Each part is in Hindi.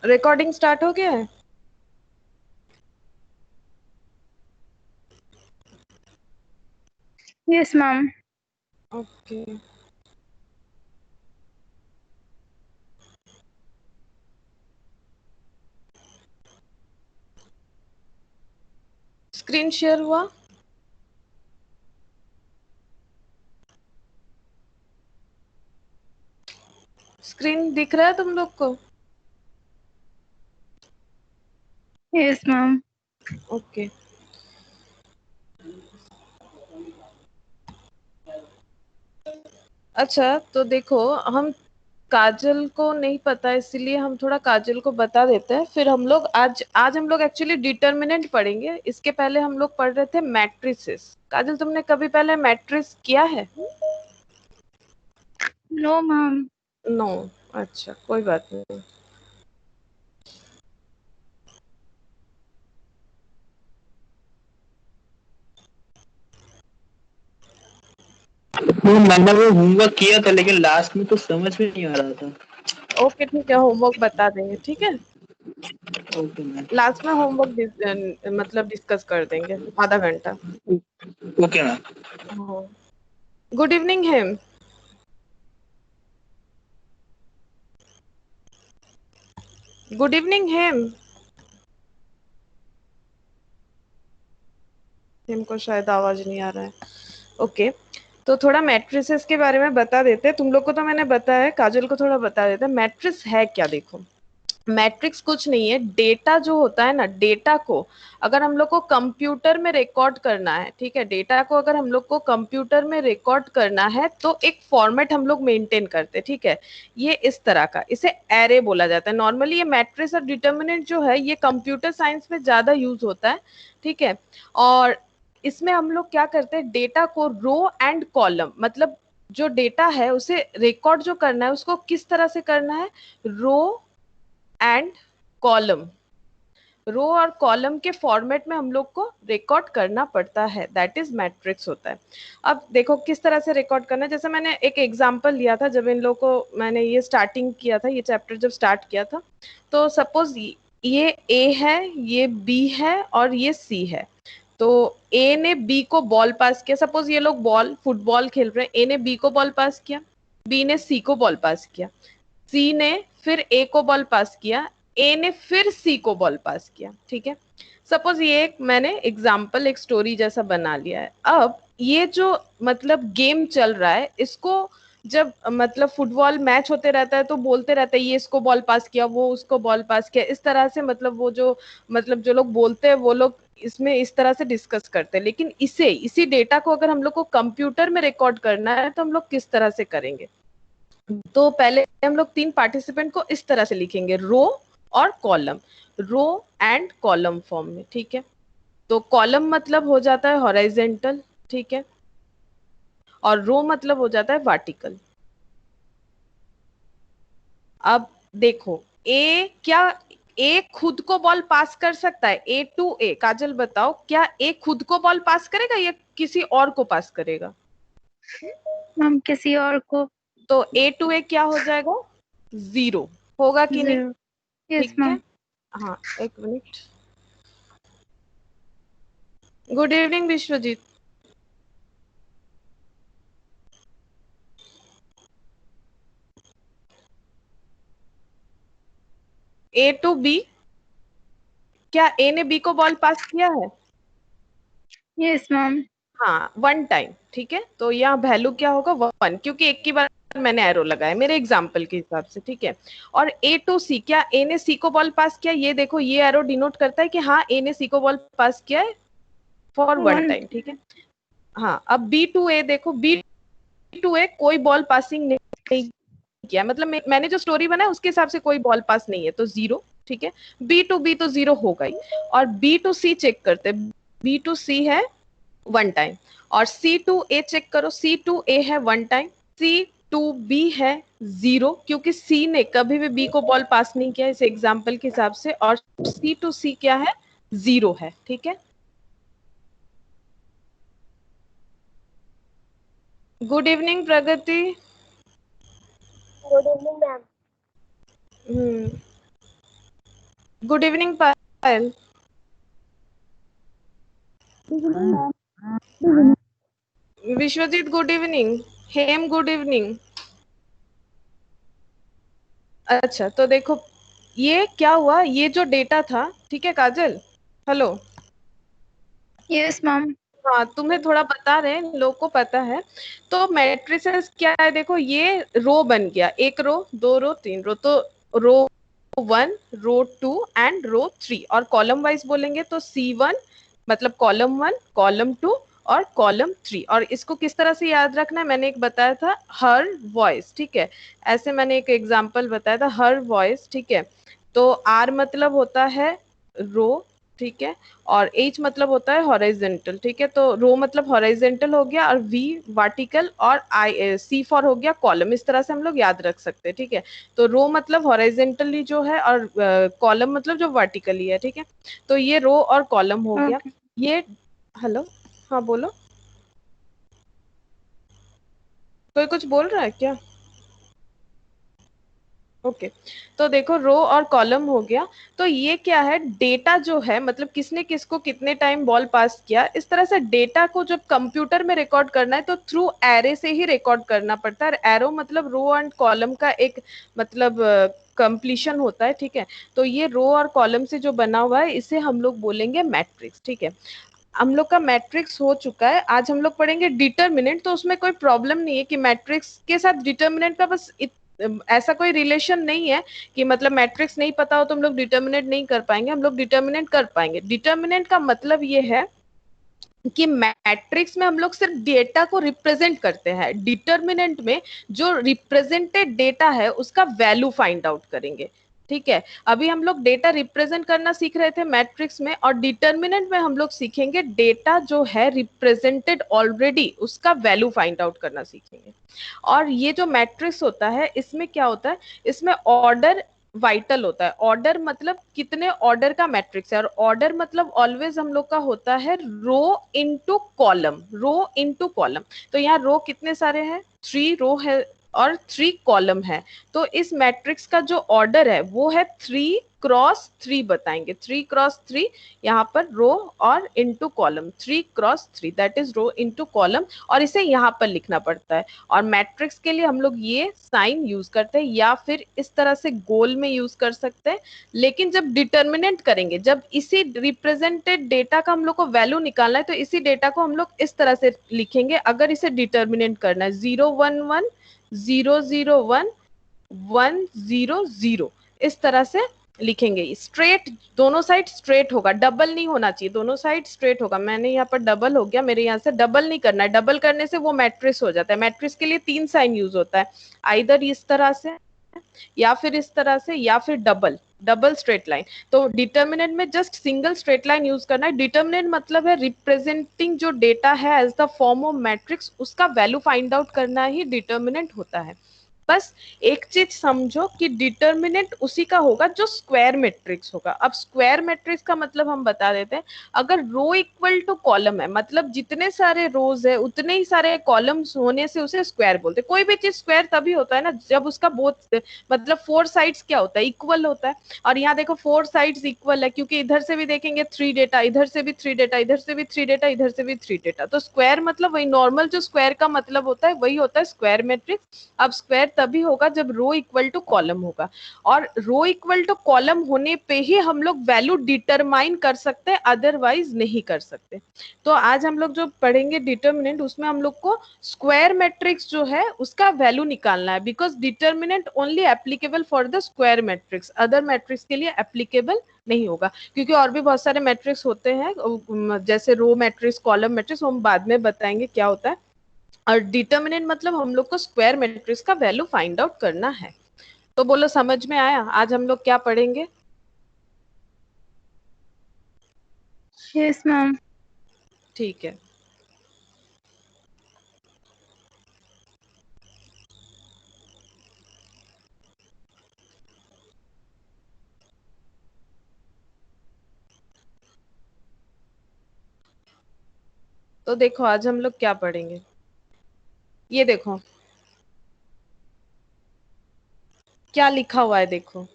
रिकॉर्डिंग स्टार्ट हो गया है? Yes ma'am. Okay. Screen share हुआ? स्क्रीन दिख रहा है तुम लोग को? Yes ma'am. ओके। अच्छा तो देखो, हम काजल को नहीं पता इसलिए हम थोड़ा काजल को बता देते हैं, फिर हम लोग आज आज हम लोग एक्चुअली डिटर्मिनेंट पढ़ेंगे। इसके पहले हम लोग पढ़ रहे थे मैट्रिसेस। काजल तुमने कभी पहले मैट्रिस किया है? No ma'am. नो। अच्छा कोई बात नहीं। वो मैंने वो होमवर्क किया था लेकिन लास्ट में तो समझ में नहीं आ रहा था। ओके ठीक है, होमवर्क बता देंगे, ठीक है। Okay ma'am. लास्ट में होमवर्क मतलब डिस्कस कर देंगे आधा घंटा। Okay ma'am. Good evening Hem. Good evening हेम। हेम को शायद आवाज नहीं आ रहा है। ओके तो थोड़ा मैट्रिसेस के बारे में बता देते हैं। तुम लोग को तो मैंने बताया है, काजल को थोड़ा बता देते हैं मैट्रिक्स है क्या। देखो, मैट्रिक्स कुछ नहीं है, डेटा जो होता है ना, डेटा को अगर हम लोग को कंप्यूटर में रिकॉर्ड करना है, ठीक है, डेटा को अगर हम लोग को कंप्यूटर में रिकॉर्ड करना है तो एक फॉर्मेट हम लोग मेंटेन करते हैं, ठीक है। ये इस तरह का, इसे एरे बोला जाता है। नॉर्मली ये मैट्रिक्स और डिटर्मिनेंट जो है ये कंप्यूटर साइंस में ज्यादा यूज होता है, ठीक है। और इसमें हम लोग क्या करते हैं, डेटा को रो एंड कॉलम, मतलब जो डेटा है उसे रिकॉर्ड जो करना है उसको किस तरह से करना है, रो एंड कॉलम, रो और कॉलम के फॉर्मेट में हम लोग को रिकॉर्ड करना पड़ता है, दैट इज मैट्रिक्स होता है। अब देखो किस तरह से रिकॉर्ड करना है, जैसे मैंने एक एग्जांपल लिया था जब इन लोगों को मैंने ये स्टार्टिंग किया था, ये चैप्टर जब स्टार्ट किया था, तो सपोज ये ए है, ये बी है और ये सी है। तो ए ने बी को बॉल पास किया, सपोज ये लोग बॉल फुटबॉल खेल रहे हैं, ए ने बी को बॉल पास किया, बी ने सी को बॉल पास किया, सी ने फिर ए को बॉल पास किया, ए ने फिर सी को बॉल पास किया, ठीक है। सपोज ये एक मैंने एग्जाम्पल, एक स्टोरी जैसा बना लिया है। अब ये जो मतलब गेम चल रहा है, इसको जब मतलब फुटबॉल मैच होते रहता है तो बोलते रहते हैं ये इसको बॉल पास किया, वो उसको बॉल पास किया, इस तरह से मतलब वो जो मतलब जो लोग बोलते हैं वो लोग इसमें इस तरह से डिस्कस करते हैं। लेकिन इसी डेटा को अगर हम लोग को कंप्यूटर में रिकॉर्ड करना है तो हम लोग किस तरह से करेंगे। तो पहले हम लोग तीन पार्टिसिपेंट को इस तरह से लिखेंगे, रो और column, row and column form में, ठीक है। तो कॉलम मतलब हो जाता है हॉरिजॉन्टल, ठीक है, और रो मतलब हो जाता है वर्टिकल। अब देखो, ए क्या ए खुद को बॉल पास कर सकता है, ए टू ए, काजल बताओ क्या ए खुद को बॉल पास करेगा या किसी और को पास करेगा? मैम किसी और को। तो ए टू ए क्या हो जाएगा, जीरो होगा कि नहीं, 0। यस ठीक मैम। है। हाँ एक minute. Good evening Vishwajit. A to B, क्या ए ने बी को बॉल पास किया है? Yes ma'am. हाँ वन टाइम, ठीक है। तो यहाँ वैल्यू क्या होगा, वन, क्योंकि एक की बार मैंने एरो लगाया मेरे एग्जाम्पल के हिसाब से, ठीक है। और ए टू सी, क्या ए ने सी को बॉल पास किया, ये देखो ये एरो डिनोट करता है कि हाँ ए ने सी को बॉल पास किया है फॉर वन 1। टाइम, ठीक है। हाँ अब बी टू ए देखो, बी टू ए कोई बॉल पासिंग नहीं किया, मतलब मैंने जो स्टोरी बनाया उसके हिसाब से कोई बॉल पास नहीं है, तो जीरो, ठीक है। बी तो जीरो होगा ही। और बी टू सी चेक करते, बी टू सी है वन टाइम, और सी टू ए चेक करो, सी टू ए है one time, C to B है जीरो, क्योंकि सी ने कभी भी बी को बॉल पास नहीं किया इस एग्जाम्पल के हिसाब से, और सी टू सी क्या है, जीरो है, ठीक है। Good evening Pragati. Good evening ma'am. Hmm good evening Payal. Vishwajeet good evening. Hem good evening. अच्छा तो देखो, ये क्या हुआ, ये जो डेटा था, ठीक है काजल, हेलो, यस मैम। हाँ तुम्हें थोड़ा बता रहे हैं, लोग को पता है। तो मैट्रिसेस क्या है, देखो ये रो बन गया, एक रो, दो रो, तीन रो, तो row one, row two and row three, और कॉलम वाइज बोलेंगे तो C1 मतलब कॉलम वन, कॉलम टू और कॉलम थ्री। और इसको किस तरह से याद रखना है, मैंने एक बताया था, हर वॉइस, ठीक है, ऐसे मैंने एक एग्जाम्पल बताया था, हर वॉइस, ठीक है। तो आर मतलब होता है रो, ठीक है, और एच मतलब होता है हॉरिजेंटल, ठीक है, तो रो मतलब हॉरिजेंटल हो गया, और वी वर्टिकल, और आई सी फॉर हो गया कॉलम, इस तरह से हम लोग याद रख सकते हैं, ठीक है। तो रो मतलब हॉरिजेंटली जो है, और कॉलम मतलब जो वर्टिकली है, ठीक है। तो ये रो और कॉलम हो गया। ओके। ये, हेलो, हाँ बोलो, कोई कुछ बोल रहा है क्या? ओके, तो देखो रो और कॉलम हो गया। तो ये क्या है, डेटा जो है, मतलब किसने किसको कितने टाइम बॉल पास किया, इस तरह से डेटा को जब कंप्यूटर में रिकॉर्ड करना है तो थ्रू एरे से ही रिकॉर्ड करना पड़ता है। एरो मतलब रो एंड कॉलम का एक मतलब कंप्लीशन होता है, ठीक है। तो ये रो और कॉलम से जो बना हुआ है, इसे हम लोग बोलेंगे मैट्रिक्स, ठीक है। हम लोग का मैट्रिक्स हो चुका है। आज हम लोग पढ़ेंगे डिटरमिनेंट, तो उसमें कोई प्रॉब्लम नहीं है कि मैट्रिक्स के साथ डिटरमिनेंट का बस ऐसा कोई रिलेशन नहीं है कि मतलब मैट्रिक्स नहीं पता हो तो हम लोग डिटरमिनेंट नहीं कर पाएंगे, हम लोग डिटरमिनेंट कर पाएंगे। डिटरमिनेंट का मतलब ये है कि मैट्रिक्स में हम लोग सिर्फ डेटा को रिप्रेजेंट करते हैं, डिटरमिनेंट में जो रिप्रेजेंटेड डेटा है उसका वैल्यू फाइंड आउट करेंगे, ठीक है। अभी हम लोग डेटा रिप्रेजेंट करना सीख रहे थे मैट्रिक्स में, और डिटरमिनेंट में हम लोग सीखेंगे डेटा जो है रिप्रेजेंटेड ऑलरेडी, उसका वैल्यू फाइंड आउट करना सीखेंगे। और ये जो मैट्रिक्स होता है, इसमें क्या होता है, इसमें ऑर्डर वाइटल होता है। ऑर्डर मतलब कितने ऑर्डर का मैट्रिक्स है, और ऑर्डर मतलब ऑलवेज हम लोग का होता है रो इनटू कॉलम, रो इनटू कॉलम। तो यहाँ रो कितने सारे हैं, 3 रो है और 3 कॉलम है। तो इस मैट्रिक्स का जो ऑर्डर है वो है 3 क्रॉस 3 बताएंगे, 3 क्रॉस 3, यहाँ पर रो और into column, 3 cross 3 that is row into column, और इसे यहाँ पर लिखना पड़ता है। और मैट्रिक्स के लिए हम लोग ये साइन यूज करते हैं, या फिर इस तरह से गोल में यूज कर सकते हैं। लेकिन जब डिटर्मिनेंट करेंगे, जब इसी रिप्रेजेंटेड डेटा का हम लोग को वैल्यू निकालना है, तो इसी डेटा को हम लोग इस तरह से लिखेंगे। अगर इसे डिटर्मिनेंट करना है, 0 1 1 0 0 1 1 0 0, इस तरह से लिखेंगे स्ट्रेट, दोनों साइड स्ट्रेट होगा, डबल नहीं होना चाहिए, दोनों साइड स्ट्रेट होगा। मैंने यहाँ पर डबल हो गया, मेरे यहाँ से डबल नहीं करना है, डबल करने से वो मैट्रिक्स हो जाता है। मैट्रिक्स के लिए 3 साइन यूज होता है, आइदर इस तरह से, या फिर इस तरह से, या फिर डबल, डबल स्ट्रेट लाइन। तो डिटर्मिनेंट में just single straight line use करना है। डिटर्मिनेंट मतलब है रिप्रेजेंटिंग जो डेटा है as the form of matrix, उसका वैल्यू फाइंड आउट करना ही डिटर्मिनेंट होता है। बस एक चीज समझो कि डिटर्मिनेंट उसी का होगा जो स्क्वायर मैट्रिक्स होगा। अब स्क्वायर मैट्रिक्स का मतलब हम बता देते हैं। अगर रो इक्वल टू कॉलम है, मतलब जितने सारे रोज है उतने ही सारे कॉलम्स होने से उसे स्क्वायर बोलते हैं। कोई भी चीज स्क्वायर तभी होता है ना जब उसका बोथ मतलब 4 साइड्स क्या होता है, इक्वल होता है। और यहाँ देखो 4 साइड्स इक्वल है, क्योंकि इधर से भी देखेंगे 3 डेटा, इधर से भी 3 डेटा, इधर से भी 3 डेटा, इधर से भी 3 डेटा। तो स्क्वायर मतलब वही नॉर्मल जो स्क्वायर का मतलब होता है वही होता है स्क्वायर मैट्रिक्स। अब स्क्वायर तभी होगा जब रो इक्वल टू कॉलम होगा, और रो इक्वल टू कॉलम होने पे ही हम लोग वैल्यू डिटरमाइन कर सकते हैं, अदरवाइज नहीं कर सकते। तो आज हम लोग जो पढ़ेंगे डिटर्मिनेंट, उसमें हम लोग को स्क्वायर मैट्रिक्स जो है उसका वैल्यू निकालना है, because determinant only applicable for the square matrix, other matrix के लिए एप्लीकेबल नहीं होगा। क्योंकि और भी बहुत सारे मैट्रिक्स होते हैं, जैसे रो मैट्रिक्स, कॉलम मैट्रिक्स, हम बाद में बताएंगे क्या होता है। और डिटर्मिनेंट मतलब हम लोग को स्क्वायर मैट्रिक्स का वैल्यू फाइंड आउट करना है। तो बोलो समझ में आया, आज हम लोग क्या पढ़ेंगे? Yes ma'am. ठीक है, तो देखो आज हम लोग क्या पढ़ेंगे, ये देखो क्या लिखा हुआ है, देखो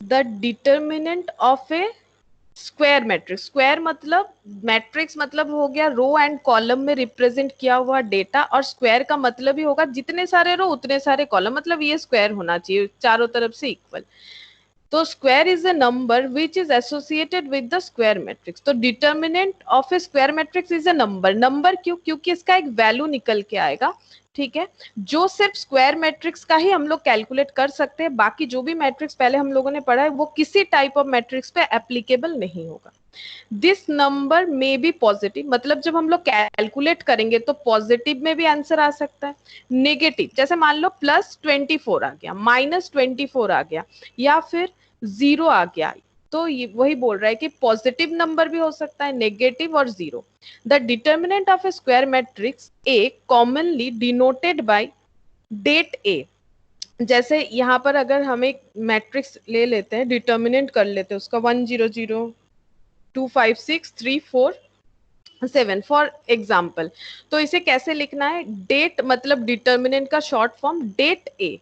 the determinant of a square matrix, square मतलब मैट्रिक्स मतलब हो गया रो एंड कॉलम में रिप्रेजेंट किया हुआ डेटा, और स्क्वायर का मतलब ही होगा जितने सारे रो उतने सारे कॉलम, मतलब ये स्क्वायर होना चाहिए चारों तरफ से इक्वल। तो square is a number which is associated with the square matrix. तो determinant of a square matrix is a number. Number क्यों? क्योंकि इसका एक वैल्यू निकल के आएगा, ठीक है, जो सिर्फ स्क्वायर मैट्रिक्स का ही हम लोग कैलकुलेट कर सकते हैं, बाकी जो भी मैट्रिक्स पहले हम लोगों ने पढ़ा है वो किसी टाइप ऑफ मैट्रिक्स पे एप्लीकेबल नहीं होगा। दिस नंबर में बी पॉजिटिव, मतलब जब हम लोग कैलकुलेट करेंगे तो पॉजिटिव में भी आंसर आ सकता है, नेगेटिव जैसे मान लो +24 आ गया, -24 आ गया, या फिर 0 आ गया, तो ये वही बोल रहा है कि पॉजिटिव नंबर भी हो सकता है, नेगेटिव और 0। The determinant of a square matrix A commonly denoted by det A. जैसे यहाँ पर अगर हम एक मैट्रिक्स ले लेते हैं, डिटर्मिनेंट कर लेते हैं उसका 1 0 0 2 5 6 3 4 7 फॉर एग्जाम्पल, तो इसे कैसे लिखना है? डेट मतलब डिटर्मिनेंट का शॉर्ट फॉर्म डेट ए,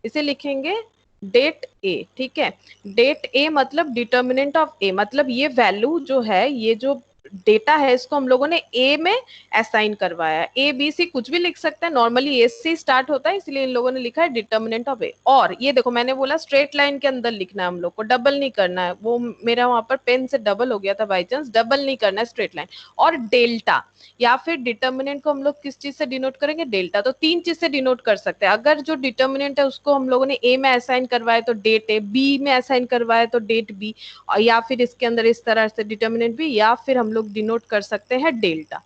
इसे लिखेंगे डेट ए, ठीक है। डेट ए मतलब डिटर्मिनेंट ऑफ ए, मतलब ये वैल्यू जो है, ये जो डेटा है, इसको हम लोगों ने ए में असाइन करवाया है। ए बी सी कुछ भी लिख सकते हैं, नॉर्मली ए से स्टार्ट होता है, इसलिए इन लोगों ने लिखा है डिटर्मिनेंट ऑफ ए। और ये देखो मैंने बोला स्ट्रेट लाइन के अंदर लिखना है हम लोग को, डबल नहीं करना है, वो मेरा वहां पर पेन से डबल हो गया था बाई चांस, डबल नहीं करना है, स्ट्रेट लाइन। और डेल्टा, या फिर डिटर्मिनेंट को हम लोग किस चीज से डिनोट करेंगे? डेल्टा। तो 3 चीज से डिनोट कर सकते हैं। अगर जो डिटर्मिनेंट है उसको हम लोगों ने ए में असाइन करवाया तो डेट ए, बी में असाइन करवाया तो डेट बी, और या फिर इसके अंदर इस तरह से डिटर्मिनेंट भी, या फिर हम लोग डिनोट कर सकते हैं delta.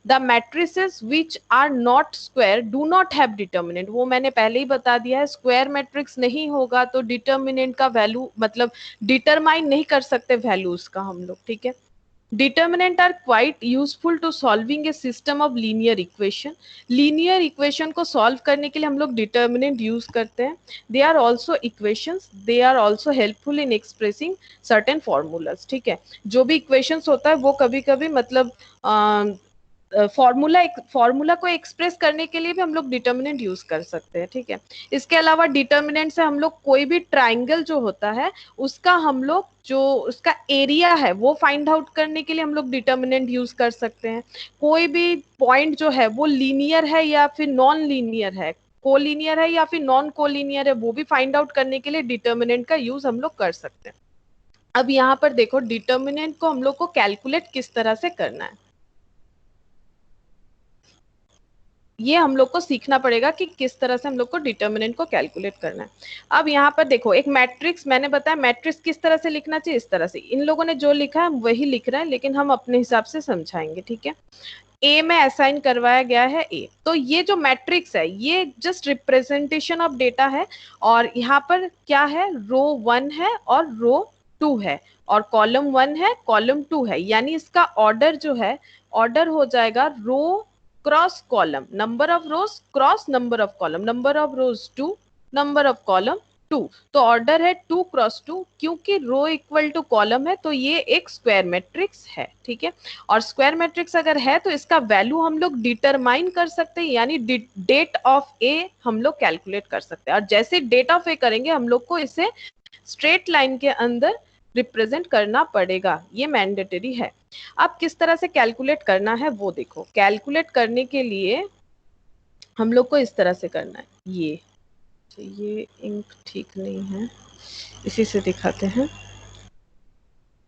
The matrices which are not square do not have determinant, वो मैंने पहले ही बता दिया है, स्क्वायर मैट्रिक्स नहीं होगा तो डिटर्मिनेंट का वैल्यू मतलब डिटरमाइन नहीं कर सकते वैल्यूज का हम लोग, ठीक है। Determinant are quite useful to solving a system of linear equation. Linear equation को सॉल्व करने के लिए हम लोग डिटर्मिनेंट यूज करते हैं। They are also equations, they are also helpful in expressing certain formulas, ठीक है। जो भी इक्वेशंस होता है वो कभी कभी मतलब फॉर्मूला को एक्सप्रेस करने के लिए भी हम लोग डिटर्मिनेंट यूज कर सकते हैं, ठीक है। इसके अलावा डिटर्मिनेंट से हम लोग कोई भी ट्राइंगल जो होता है उसका हम लोग जो उसका एरिया है वो फाइंड आउट करने के लिए हम लोग डिटर्मिनेंट यूज कर सकते हैं। कोई भी पॉइंट जो है वो लीनियर है या फिर नॉन लीनियर है, कोलिनियर है या फिर नॉन कोलिनियर है, वो भी फाइंड आउट करने के लिए डिटर्मिनेंट का यूज हम लोग कर सकते हैं। अब यहाँ पर देखो डिटर्मिनेंट को हम लोग को कैलकुलेट किस तरह से करना है, ये हम लोग को सीखना पड़ेगा कि किस तरह से हम लोग को डिटर्मिनेंट को कैलकुलेट करना है। अब यहाँ पर देखो एक मैट्रिक्स, मैंने बताया मैट्रिक्स किस तरह से लिखना चाहिए, इस तरह से। इन लोगों ने जो लिखा है वही लिख रहा है, लेकिन हम अपने हिसाब से समझाएंगे, ठीक है। ए में असाइन करवाया गया है ए, तो ये जो मैट्रिक्स है ये जस्ट रिप्रेजेंटेशन ऑफ डेटा है, और यहाँ पर क्या है, रो 1 है और रो 2 है, और कॉलम 1 है कॉलम 2 है, यानी इसका ऑर्डर जो है, ऑर्डर हो जाएगा row cross column, number of rows cross number of column, number of rows 2, number of column 2, तो ऑर्डर है 2 क्रॉस 2, क्योंकि रो इक्वल टू कॉलम है तो ये एक स्क्वायर मैट्रिक्स है, ठीक है। और स्क्वायर मैट्रिक्स अगर है तो इसका वैल्यू हम लोग डिटरमाइन कर सकते हैं, यानी डेट ऑफ ए हम लोग कैलकुलेट कर सकते हैं, और जैसे डेट ऑफ ए करेंगे हम लोग को इसे स्ट्रेट लाइन के अंदर रिप्रेजेंट करना पड़ेगा, ये मैंडेटरी है। अब किस तरह से कैलकुलेट करना है वो देखो। कैलकुलेट करने के लिए हम लोग को इस तरह से करना है, ये इंक ठीक नहीं है, इसी से दिखाते हैं।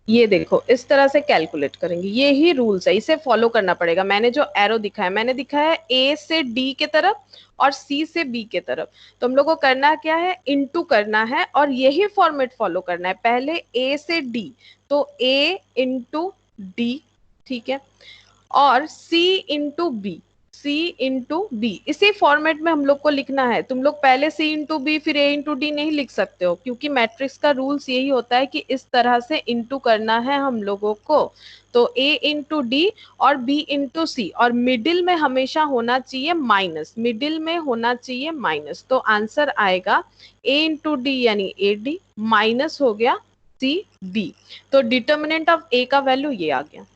ये देखो इस तरह से कैलकुलेट करेंगे, ये ही रूल्स है, इसे फॉलो करना पड़ेगा। मैंने जो एरो दिखाया, मैंने दिखाया ए से डी के तरफ और सी से बी के तरफ, तो हम लोग को करना क्या है, इनटू करना है, और यही फॉर्मेट फॉलो करना है। पहले ए से डी, तो ए इंटू डी, ठीक है, और सी इंटू बी, सी इंटू बी, इसी फॉर्मेट में हम लोग को लिखना है। तुम लोग पहले सी इंटू बी फिर ए इंटू डी नहीं लिख सकते हो, क्योंकि मैट्रिक्स का रूल्स यही होता है कि इस तरह से इंटू करना है हम लोगों को। तो ए इंटू डी और बी इंटू सी, और मिडिल में हमेशा होना चाहिए माइनस, मिडिल में होना चाहिए माइनस, तो आंसर आएगा ए इंटू डी यानी ए डी, माइनस हो गया सी डी। तो डिटर्मिनेंट ऑफ ए का वैल्यू ये आ गया।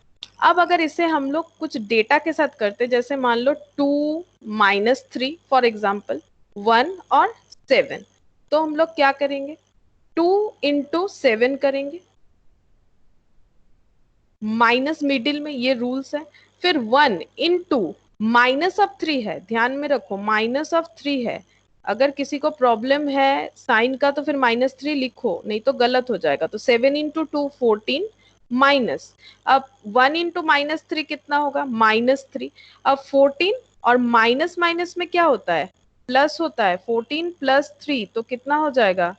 अब अगर इसे हम लोग कुछ डेटा के साथ करते, जैसे मान लो 2 - 3 फॉर एग्जाम्पल 1 और 7, तो हम लोग क्या करेंगे, 2 इंटू 7 करेंगे, माइनस मिडिल में, ये रूल्स है। फिर 1 इंटू माइनस ऑफ 3 है, ध्यान में रखो माइनस ऑफ 3 है। अगर किसी को प्रॉब्लम है साइन का तो फिर -3 लिखो, नहीं तो गलत हो जाएगा। तो 7 इंटू 2 14 माइनस, अब 1 इंटू -3 कितना होगा -3। अब 14 और माइनस माइनस में क्या होता है, प्लस होता है, 14 प्लस 3 तो कितना हो जाएगा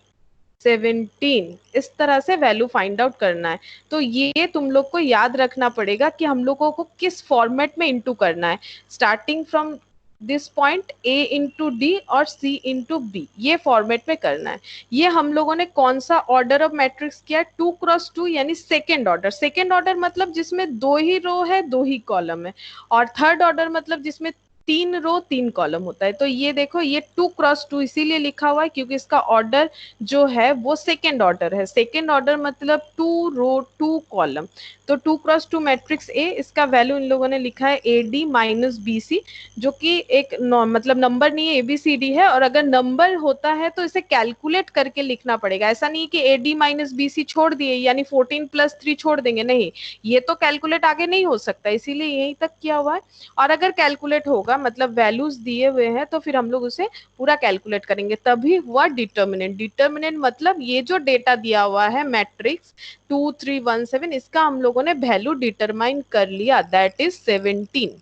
17। इस तरह से वैल्यू फाइंड आउट करना है। तो ये तुम लोग को याद रखना पड़ेगा कि हम लोगों को किस फॉर्मेट में इंटू करना है, starting from this point A into D और C इंटू बी, ये फॉर्मेट में करना है। ये हम लोगों ने कौन सा ऑर्डर ऑफ मैट्रिक्स किया, 2x2 यानी सेकेंड ऑर्डर। सेकेंड ऑर्डर मतलब जिसमें 2 ही रो है 2 ही कॉलम है, और थर्ड ऑर्डर मतलब जिसमें 3 रो 3 कॉलम होता है। तो ये देखो ये 2x2 इसीलिए लिखा हुआ है क्योंकि इसका ऑर्डर जो है वो सेकेंड ऑर्डर है। सेकेंड ऑर्डर मतलब 2 रो 2 कॉलम। तो 2x2 मैट्रिक्स ए, इसका वैल्यू इन लोगों ने लिखा है AD माइनस BC, जो कि एक मतलब नंबर नहीं है, ABCD है। और अगर नंबर होता है तो इसे कैलकुलेट करके लिखना पड़ेगा, ऐसा नहीं कि AD माइनस BC छोड़ दिए यानी 14 प्लस 3 छोड़ देंगे, नहीं, ये तो कैलकुलेट आगे नहीं हो सकता, इसीलिए यहीं तक किया हुआ है। और अगर कैलकुलेट होगा मतलब वैल्यूज दिए हुए हैं तो फिर हम लोग उसे पूरा कैलकुलेट करेंगे, तभी हुआ डिटर्मिनेंट। डिटर्मिनेंट मतलब ये जो डेटा दिया हुआ है मैट्रिक्स 2 3 1 7, इसका हम लोगों ने वैल्यू डिटरमाइन कर लिया, दैट इज 17।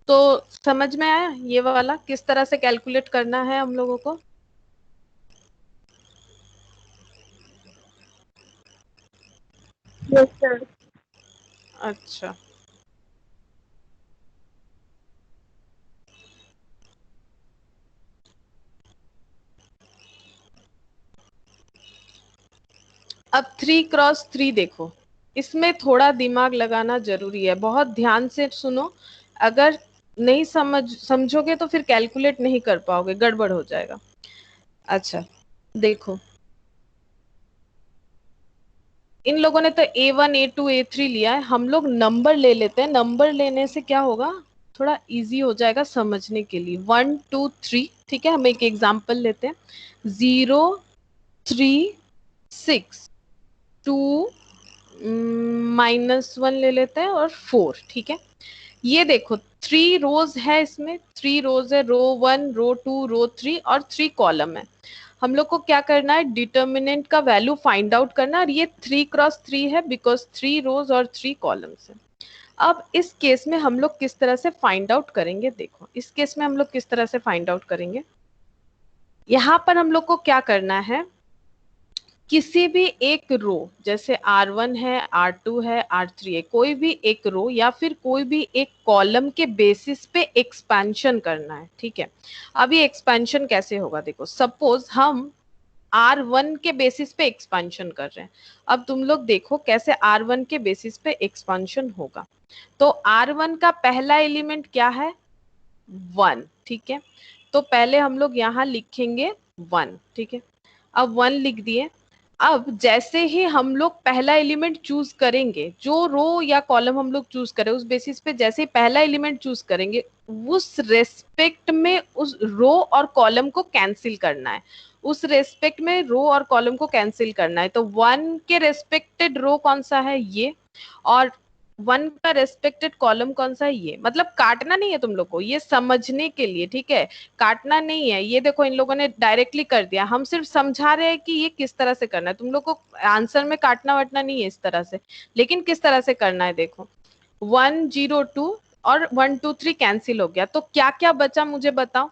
तो समझ में आया ये वाला किस तरह से कैलकुलेट करना है हम लोगों को। Yes, sir. अच्छा, अब 3x3 देखो, इसमें थोड़ा दिमाग लगाना जरूरी है, बहुत ध्यान से सुनो। अगर नहीं समझोगे तो फिर कैलकुलेट नहीं कर पाओगे, गड़बड़ हो जाएगा। अच्छा देखो, इन लोगों ने तो A1 A2 A3 लिया है, हम लोग नंबर ले लेते हैं। नंबर लेने से क्या होगा, थोड़ा इजी हो जाएगा समझने के लिए। 1 2 3, ठीक है, हम एक एग्जांपल लेते हैं। 0 3 6 2 -1 ले लेते हैं और 4, ठीक है। ये देखो 3 रोज है, इसमें 3 रोज है, रो 1 रो 2 रो 3 और 3 कॉलम है। हम लोग को क्या करना है, डिटर्मिनेंट का वैल्यू फाइंड आउट करना है। और ये 3x3 है बिकॉज 3 रोज और 3 कॉलम्स है। अब इस केस में हम लोग किस तरह से फाइंड आउट करेंगे, देखो इस केस में हम लोग किस तरह से फाइंड आउट करेंगे। यहाँ पर हम लोग को क्या करना है, किसी भी एक रो, जैसे R1 है R2 है R3 है, कोई भी एक रो या फिर कोई भी एक कॉलम के बेसिस पे एक्सपेंशन करना है, ठीक है। अब ये एक्सपेंशन कैसे होगा, देखो सपोज हम R1 के बेसिस पे एक्सपेंशन कर रहे हैं। अब तुम लोग देखो कैसे R1 के बेसिस पे एक्सपेंशन होगा। तो R1 का पहला एलिमेंट क्या है, 1, ठीक है। तो पहले हम लोग यहाँ लिखेंगे 1, ठीक है। अब 1 लिख दिए। अब जैसे ही हम लोग पहला एलिमेंट चूज करेंगे, जो रो या कॉलम हम लोग चूज करें उस बेसिस पे, जैसे ही पहला एलिमेंट चूज करेंगे उस रेस्पेक्ट में उस रो और कॉलम को कैंसिल करना है। उस रेस्पेक्ट में रो और कॉलम को कैंसिल करना है। तो 1 के रेस्पेक्टेड रो कौन सा है, ये, और 1 का रेस्पेक्टेड कॉलम कौन सा है, ये। मतलब काटना नहीं है तुम लोग को, ये समझने के लिए, ठीक है, काटना नहीं है। ये देखो इन लोगों ने डायरेक्टली कर दिया, हम सिर्फ समझा रहे हैं कि ये किस तरह से करना है। तुम लोग को आंसर में काटना वाटना नहीं है इस तरह से, लेकिन किस तरह से करना है देखो। 1 0 2 और 1 2 3 कैंसिल हो गया, तो क्या क्या बचा मुझे बताओ।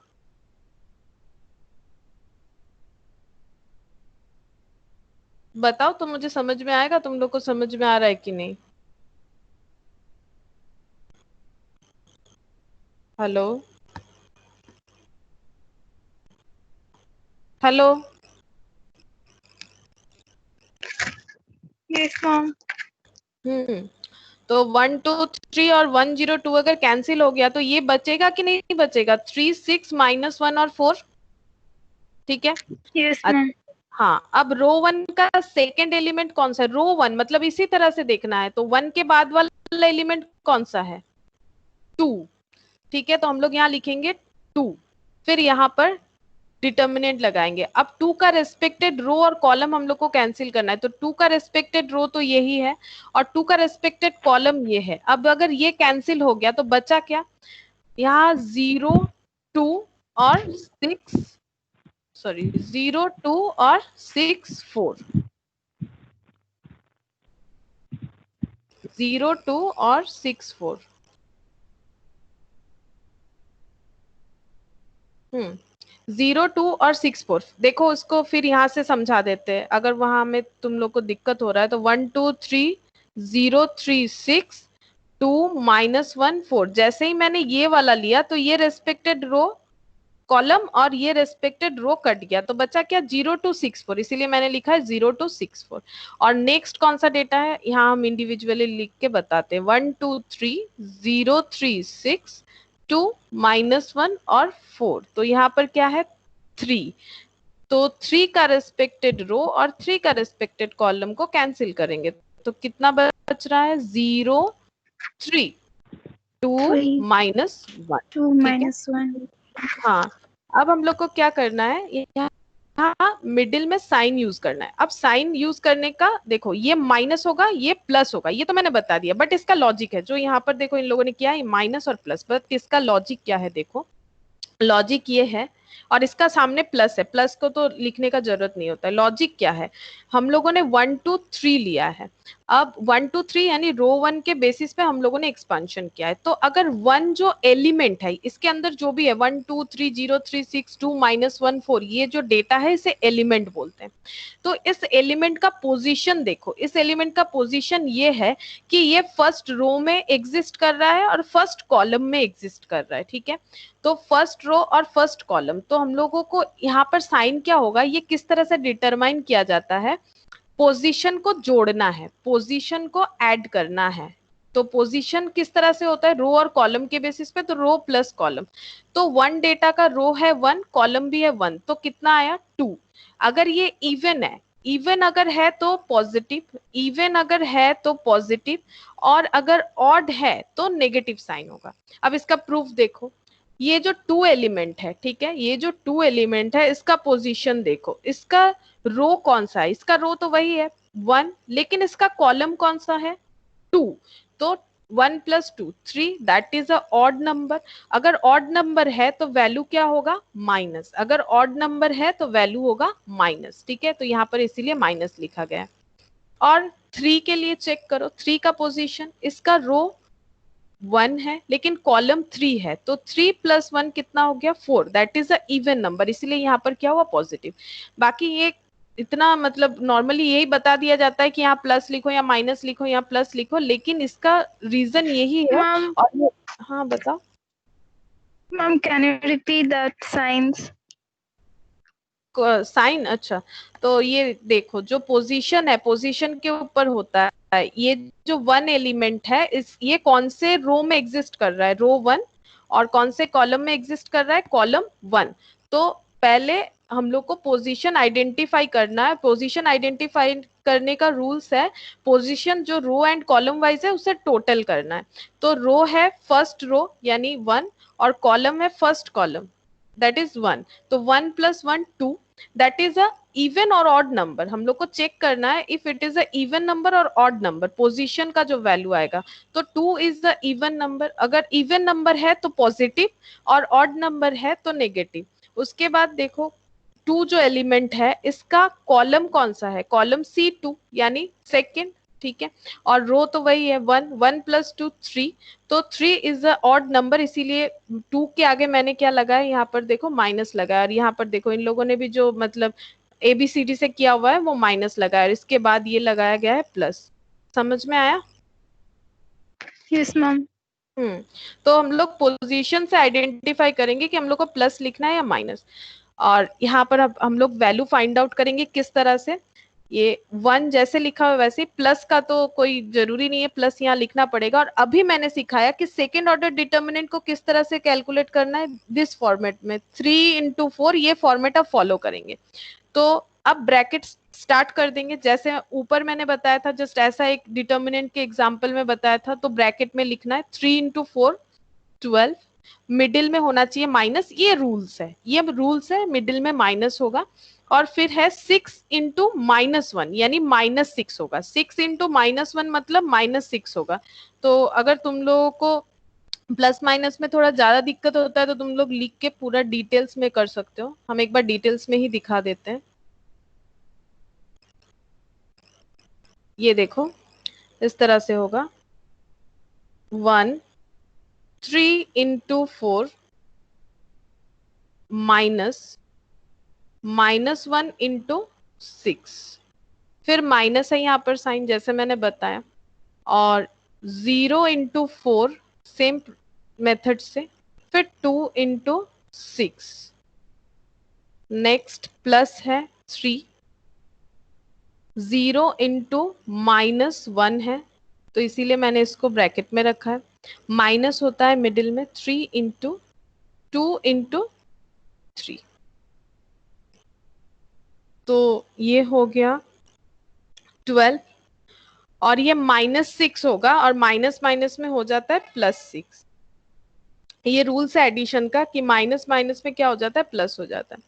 बताओ तो मुझे समझ में आएगा, तुम लोग को समझ में आ रहा है कि नहीं। Hello hello. Yes, ma'am. तो 1 2 3 और 1 0 2 अगर कैंसिल हो गया तो ये बचेगा कि नहीं बचेगा, 3 6 -1 और 4, ठीक है। Yes, ma'am. हाँ, अब रो 1 का सेकेंड एलिमेंट कौन सा है, रो 1 मतलब इसी तरह से देखना है। तो 1 के बाद वाला एलिमेंट कौन सा है, 2, ठीक है। तो हम लोग यहाँ लिखेंगे 2, फिर यहाँ पर डिटर्मिनेंट लगाएंगे। अब 2 का रेस्पेक्टेड रो और कॉलम हम लोग को कैंसिल करना है, तो 2 का रेस्पेक्टेड रो तो यही है और 2 का रेस्पेक्टेड कॉलम ये है। अब अगर ये कैंसिल हो गया तो बचा क्या, यहाँ 0 2 और 6, सॉरी 0 2 और 6 4, 0 2 और 6 4। 0 2 और 6 4। देखो उसको फिर यहाँ से समझा देते हैं, अगर वहां में तुम लोग को दिक्कत हो रहा है तो 1 2 3 0 3 6 2 -1 4। जैसे ही मैंने ये वाला लिया तो ये रेस्पेक्टेड रो कॉलम और ये रेस्पेक्टेड रो कट गया, तो बचा क्या 0 2 6 4, इसीलिए मैंने लिखा है 0 2 6 4। और नेक्स्ट कौन सा डेटा है, यहाँ हम इंडिविजुअली लिख के बताते हैं। 1 2 3 0 3 6 2 -1 और 4, तो यहाँ पर क्या है 3। तो 3 का रेस्पेक्टेड रो और 3 का रेस्पेक्टेड कॉलम को कैंसिल करेंगे, तो कितना बच रहा है 0 3 2 3 -1। 2 ठीक है, -1। हाँ। अब हम लोग को क्या करना है, यहाँ मिडिल में साइन यूज करना है। अब साइन यूज करने का देखो, ये माइनस होगा ये प्लस होगा, ये तो मैंने बता दिया, बट इसका लॉजिक है जो यहाँ पर देखो इन लोगों ने किया है माइनस और प्लस, बट इसका लॉजिक क्या है, देखो लॉजिक ये है, और इसका सामने प्लस है, प्लस को तो लिखने का जरूरत नहीं होता है। लॉजिक क्या है, हम लोगों ने 1 2 3 लिया है। अब 1 2 3 यानी रो 1 के बेसिस पे हम लोगों ने एक्सपेंशन किया है, तो अगर 1 जो एलिमेंट है इसके अंदर जो भी है 1 2 3 0 3 6 2 -1 4, ये जो डेटा है इसे एलिमेंट बोलते हैं। तो इस एलिमेंट का पोजीशन देखो, इस एलिमेंट का पोजीशन ये है कि ये फर्स्ट रो में एग्जिस्ट कर रहा है और फर्स्ट कॉलम में एग्जिस्ट कर रहा है। ठीक है, तो फर्स्ट रो और फर्स्ट कॉलम, तो हम लोगों को यहाँ पर साइन क्या होगा, ये किस तरह से डिटरमाइन किया जाता है, पोजीशन को जोड़ना है, पोजीशन को ऐड करना है। तो पोजीशन किस तरह से होता है, रो और कॉलम के बेसिस पे, तो रो प्लस कॉलम। तो 1 डेटा का रो है 1, कॉलम भी है 1, तो कितना आया 2। अगर ये इवन है, इवन अगर है तो पॉजिटिव, इवन अगर है तो पॉजिटिव, और अगर ऑड है तो नेगेटिव साइन होगा। अब इसका प्रूफ देखो, ये जो 2 एलिमेंट है, ठीक है, ये जो 2 एलिमेंट है इसका पोजीशन देखो, इसका रो कौन सा है, इसका रो तो वही है 1, लेकिन इसका कॉलम कौन सा है 2। तो 1 + 2 3, that is a odd number. अगर ऑड नंबर है तो वैल्यू क्या होगा माइनस, अगर ऑड नंबर है तो वैल्यू होगा माइनस। ठीक है, तो यहाँ पर इसीलिए माइनस लिखा गया है। और 3 के लिए चेक करो, 3 का पोजीशन, इसका रो 1 है लेकिन कॉलम 3 है, तो 3 + 1 कितना हो गया 4, that is a even number, इसीलिए यहाँ पर क्या हुआ पॉजिटिव। बाकी ये इतना मतलब नॉर्मली यही बता दिया जाता है कि यहाँ प्लस लिखो या माइनस लिखो या प्लस लिखो, लेकिन इसका रीजन यही है। मैम, और ये हाँ बताओ ma'am can you repeat that science? Sign, अच्छा तो ये देखो जो पोजीशन है, पोजीशन के ऊपर होता है, ये जो 1 एलिमेंट है इस ये कौन से रो में एग्जिस्ट कर रहा है, रो 1, और कौन से कॉलम में एग्जिस्ट कर रहा है, कॉलम 1। तो पहले हम लोग को पोजीशन आइडेंटिफाई करना है। पोजीशन आइडेंटिफाई करने का रूल्स है, पोजीशन जो रो एंड कॉलम वाइज है उसे टोटल करना है। तो रो है फर्स्ट रो यानी 1, और कॉलम है फर्स्ट कॉलम दैट इज 1, तो 1 + 1 2, दैट इज अ इवन और ऑड नंबर। हम लोग को चेक करना है if it is a even number और ऑड नंबर, पोजीशन का जो वैल्यू आएगा। तो 2 इज द इवन नंबर, अगर इवन नंबर है तो पॉजिटिव और ऑड नंबर है तो नेगेटिव। उसके बाद देखो 2 जो एलिमेंट है इसका कॉलम कौन सा है, कॉलम C2 यानी सेकेंड। ठीक है, और रो तो वही है 1, 1 + 2 3, तो 3 इज अ ऑड नंबर, इसीलिए 2 के आगे मैंने क्या लगाया, यहाँ पर देखो माइनस लगाया, और यहाँ पर देखो इन लोगों ने भी जो मतलब ABCD से किया हुआ है वो माइनस लगाया, और इसके बाद ये लगाया गया है प्लस। समझ में आया? Yes ma'am. तो हम लोग पोजीशन से आइडेंटिफाई करेंगे कि हम लोग को प्लस लिखना है या माइनस। और यहाँ पर अब हम लोग वैल्यू फाइंड आउट करेंगे किस तरह से, ये 1 जैसे लिखा हुआ वैसे, प्लस का तो कोई जरूरी नहीं है, प्लस यहाँ लिखना पड़ेगा। और अभी मैंने सिखाया कि सेकेंड ऑर्डर डिटर्मिनेंट को किस तरह से कैलकुलेट करना है, दिस फॉर्मेट में 3 × 4, ये फॉर्मेट आप फॉलो करेंगे। तो अब ब्रैकेट स्टार्ट कर देंगे, जैसे ऊपर मैंने बताया था, जस्ट ऐसा एक डिटर्मिनेंट के एग्जाम्पल में बताया था। तो ब्रैकेट में लिखना है 3 × 4 12, मिडिल में होना चाहिए माइनस, ये रूल्स है, ये रूल्स है, मिडिल में माइनस होगा। और फिर है 6 इंटू -1 यानी -6 होगा, 6 इंटू -1 मतलब -6 होगा। तो अगर तुम लोगों को प्लस माइनस में थोड़ा ज्यादा दिक्कत होता है तो तुम लोग लिख के पूरा डिटेल्स में कर सकते हो, हम एक बार डिटेल्स में ही दिखा देते हैं। ये देखो इस तरह से होगा 1 3 इंटू 4 -1 इंटू 6, फिर माइनस है यहाँ पर साइन जैसे मैंने बताया, और 0 इंटू 4 सेम मेथड से, फिर 2 इंटू 6, नेक्स्ट प्लस है 3, 0 इंटू -1 है तो इसीलिए मैंने इसको ब्रैकेट में रखा है, माइनस होता है मिडिल में 3 इंटू 2 इंटू 3, तो ये हो गया 12, और ये -6 होगा और माइनस माइनस में हो जाता है +6। ये रूल्स है एडिशन का कि माइनस माइनस में क्या हो जाता है, प्लस हो जाता है।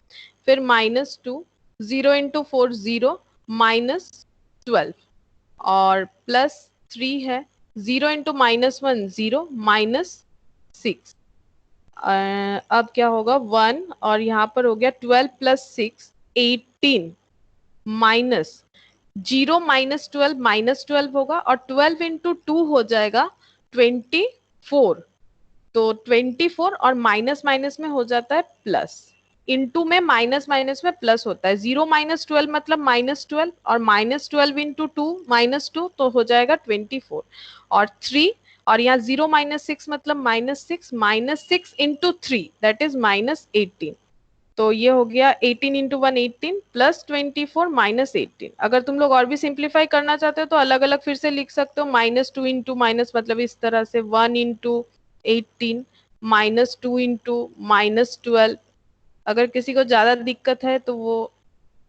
फिर -2, 0 इंटू 4 0, -12, और +3 है, 0 इंटू -1 0, -6। अब क्या होगा 1, और यहाँ पर हो गया 12 + 6 18, माइनस 0 -12 -12 होगा, और 12 इंटू 2 हो जाएगा 24, तो 24, और माइनस माइनस में हो जाता है प्लस, इंटू में माइनस माइनस में प्लस होता है, 0 -12 मतलब -12, और -12 इंटू 2 -2 तो हो जाएगा 24, और 3, और यहाँ 0 -6 मतलब -6, -6 इंटू 3 दैट इज -18, तो ये हो गया 18 इंटू 1 18 प्लस 24 -18। अगर तुम लोग और भी सिंप्लीफाई करना चाहते हो तो अलग अलग फिर से लिख सकते हो, -2 इंटू माइनस मतलब इस तरह से 1 इंटू 18 -2 इंटू -12। अगर किसी को ज्यादा दिक्कत है तो वो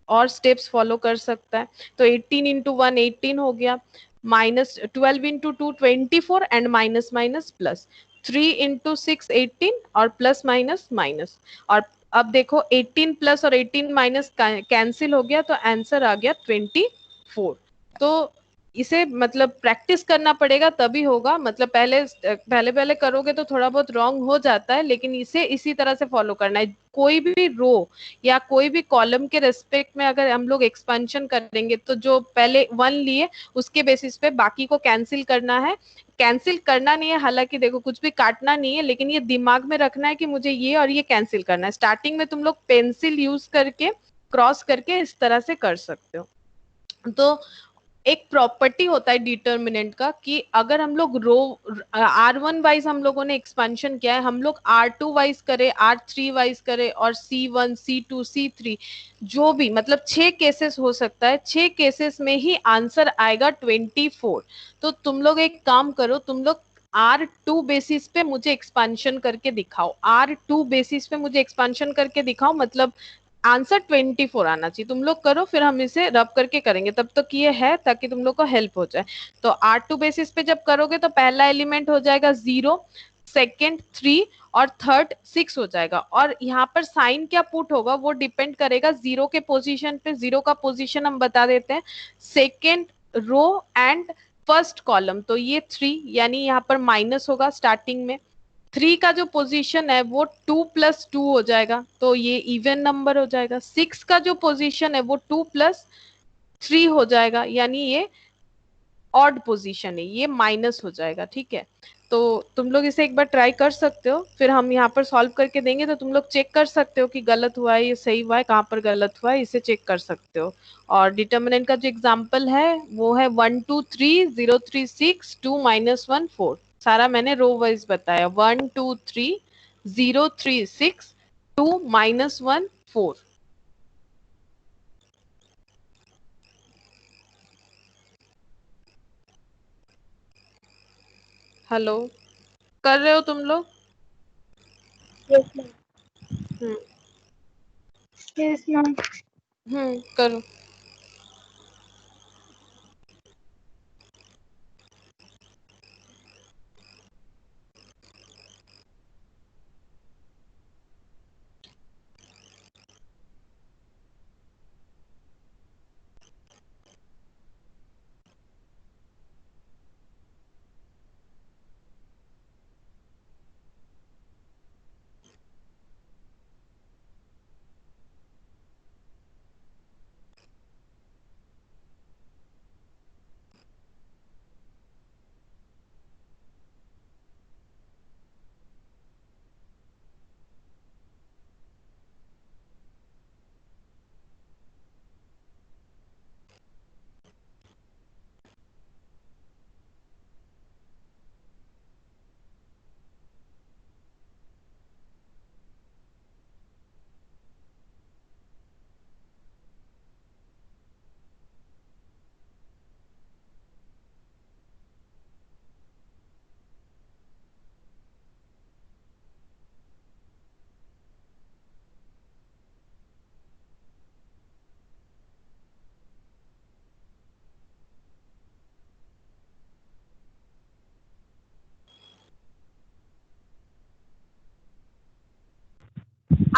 और स्टेप्स फॉलो कर सकता है। तो 18 इंटू 1 18 हो गया, -12 into 2 24, and minus minus plus, 3 into 6 18, और प्लस माइनस माइनस, और अब देखो 18 प्लस और 18 माइनस कैंसिल हो गया तो आंसर आ गया 24। तो इसे मतलब प्रैक्टिस करना पड़ेगा तभी होगा, मतलब पहले पहले करोगे तो थोड़ा बहुत रॉन्ग हो जाता है, लेकिन इसे इसी तरह से फॉलो करना है। कोई भी रो या कोई भी कॉलम के रेस्पेक्ट में अगर हम लोग एक्सपेंशन करेंगे तो जो पहले 1 लिए उसके बेसिस पे बाकी को कैंसिल करना है, कैंसिल करना नहीं है, हालांकि देखो कुछ भी काटना नहीं है, लेकिन ये दिमाग में रखना है कि मुझे ये और ये कैंसिल करना है। स्टार्टिंग में तुम लोग पेंसिल यूज करके क्रॉस करके इस तरह से कर सकते हो। तो एक प्रॉपर्टी होता है डिटर्मिनेंट का कि अगर हम लोग रो R1 वाइज हम लोगों ने एक्सपेंशन किया है, हम लोग R2 वाइज करे, R3 वाइज करे, और C1 C2 C3 जो भी मतलब 6 केसेस हो सकता है, 6 केसेस में ही आंसर आएगा 24। तो तुम लोग एक काम करो, तुम लोग R2 बेसिस पे मुझे एक्सपेंशन करके दिखाओ, R2 बेसिस पे मुझे एक्सपेंशन करके दिखाओ, मतलब आंसर 24 आना चाहिए। तुम लोग करो फिर हम इसे रब करके करेंगे, तब तक ये है ताकि तुम लोग को हेल्प हो जाए। तो R2 बेसिस पे जब करोगे तो पहला एलिमेंट हो जाएगा 0, सेकेंड 3, और थर्ड 6 हो जाएगा। और यहाँ पर साइन क्या पुट होगा वो डिपेंड करेगा 0 के पोजीशन पे। 0 का पोजीशन हम बता देते हैं, second row and first column, तो ये 3 यानी यहाँ पर माइनस होगा स्टार्टिंग में। 3 का जो पोजीशन है वो 2 + 2 हो जाएगा, तो ये इवन नंबर हो जाएगा। 6 का जो पोजीशन है वो 2 + 3 हो जाएगा, यानी ये ऑड पोजीशन है, ये माइनस हो जाएगा। ठीक है, तो तुम लोग इसे एक बार ट्राई कर सकते हो, फिर हम यहाँ पर सॉल्व करके देंगे तो तुम लोग चेक कर सकते हो कि गलत हुआ है ये सही हुआ है, कहाँ पर गलत हुआ है इसे चेक कर सकते हो। और डिटर्मिनेंट का जो एग्जाम्पल है वो है 1 2 3 0 3 6 2 -1 4, सारा मैंने रो वाइज बताया, 1 2 3 0 3 6 2 -1 4। हेलो, कर रहे हो तुम लोग? Yes, ma'am. हम्म Yes, ma'am. करो।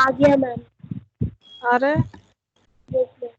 आ गया मैम। आ रहा है? Yes ma'am.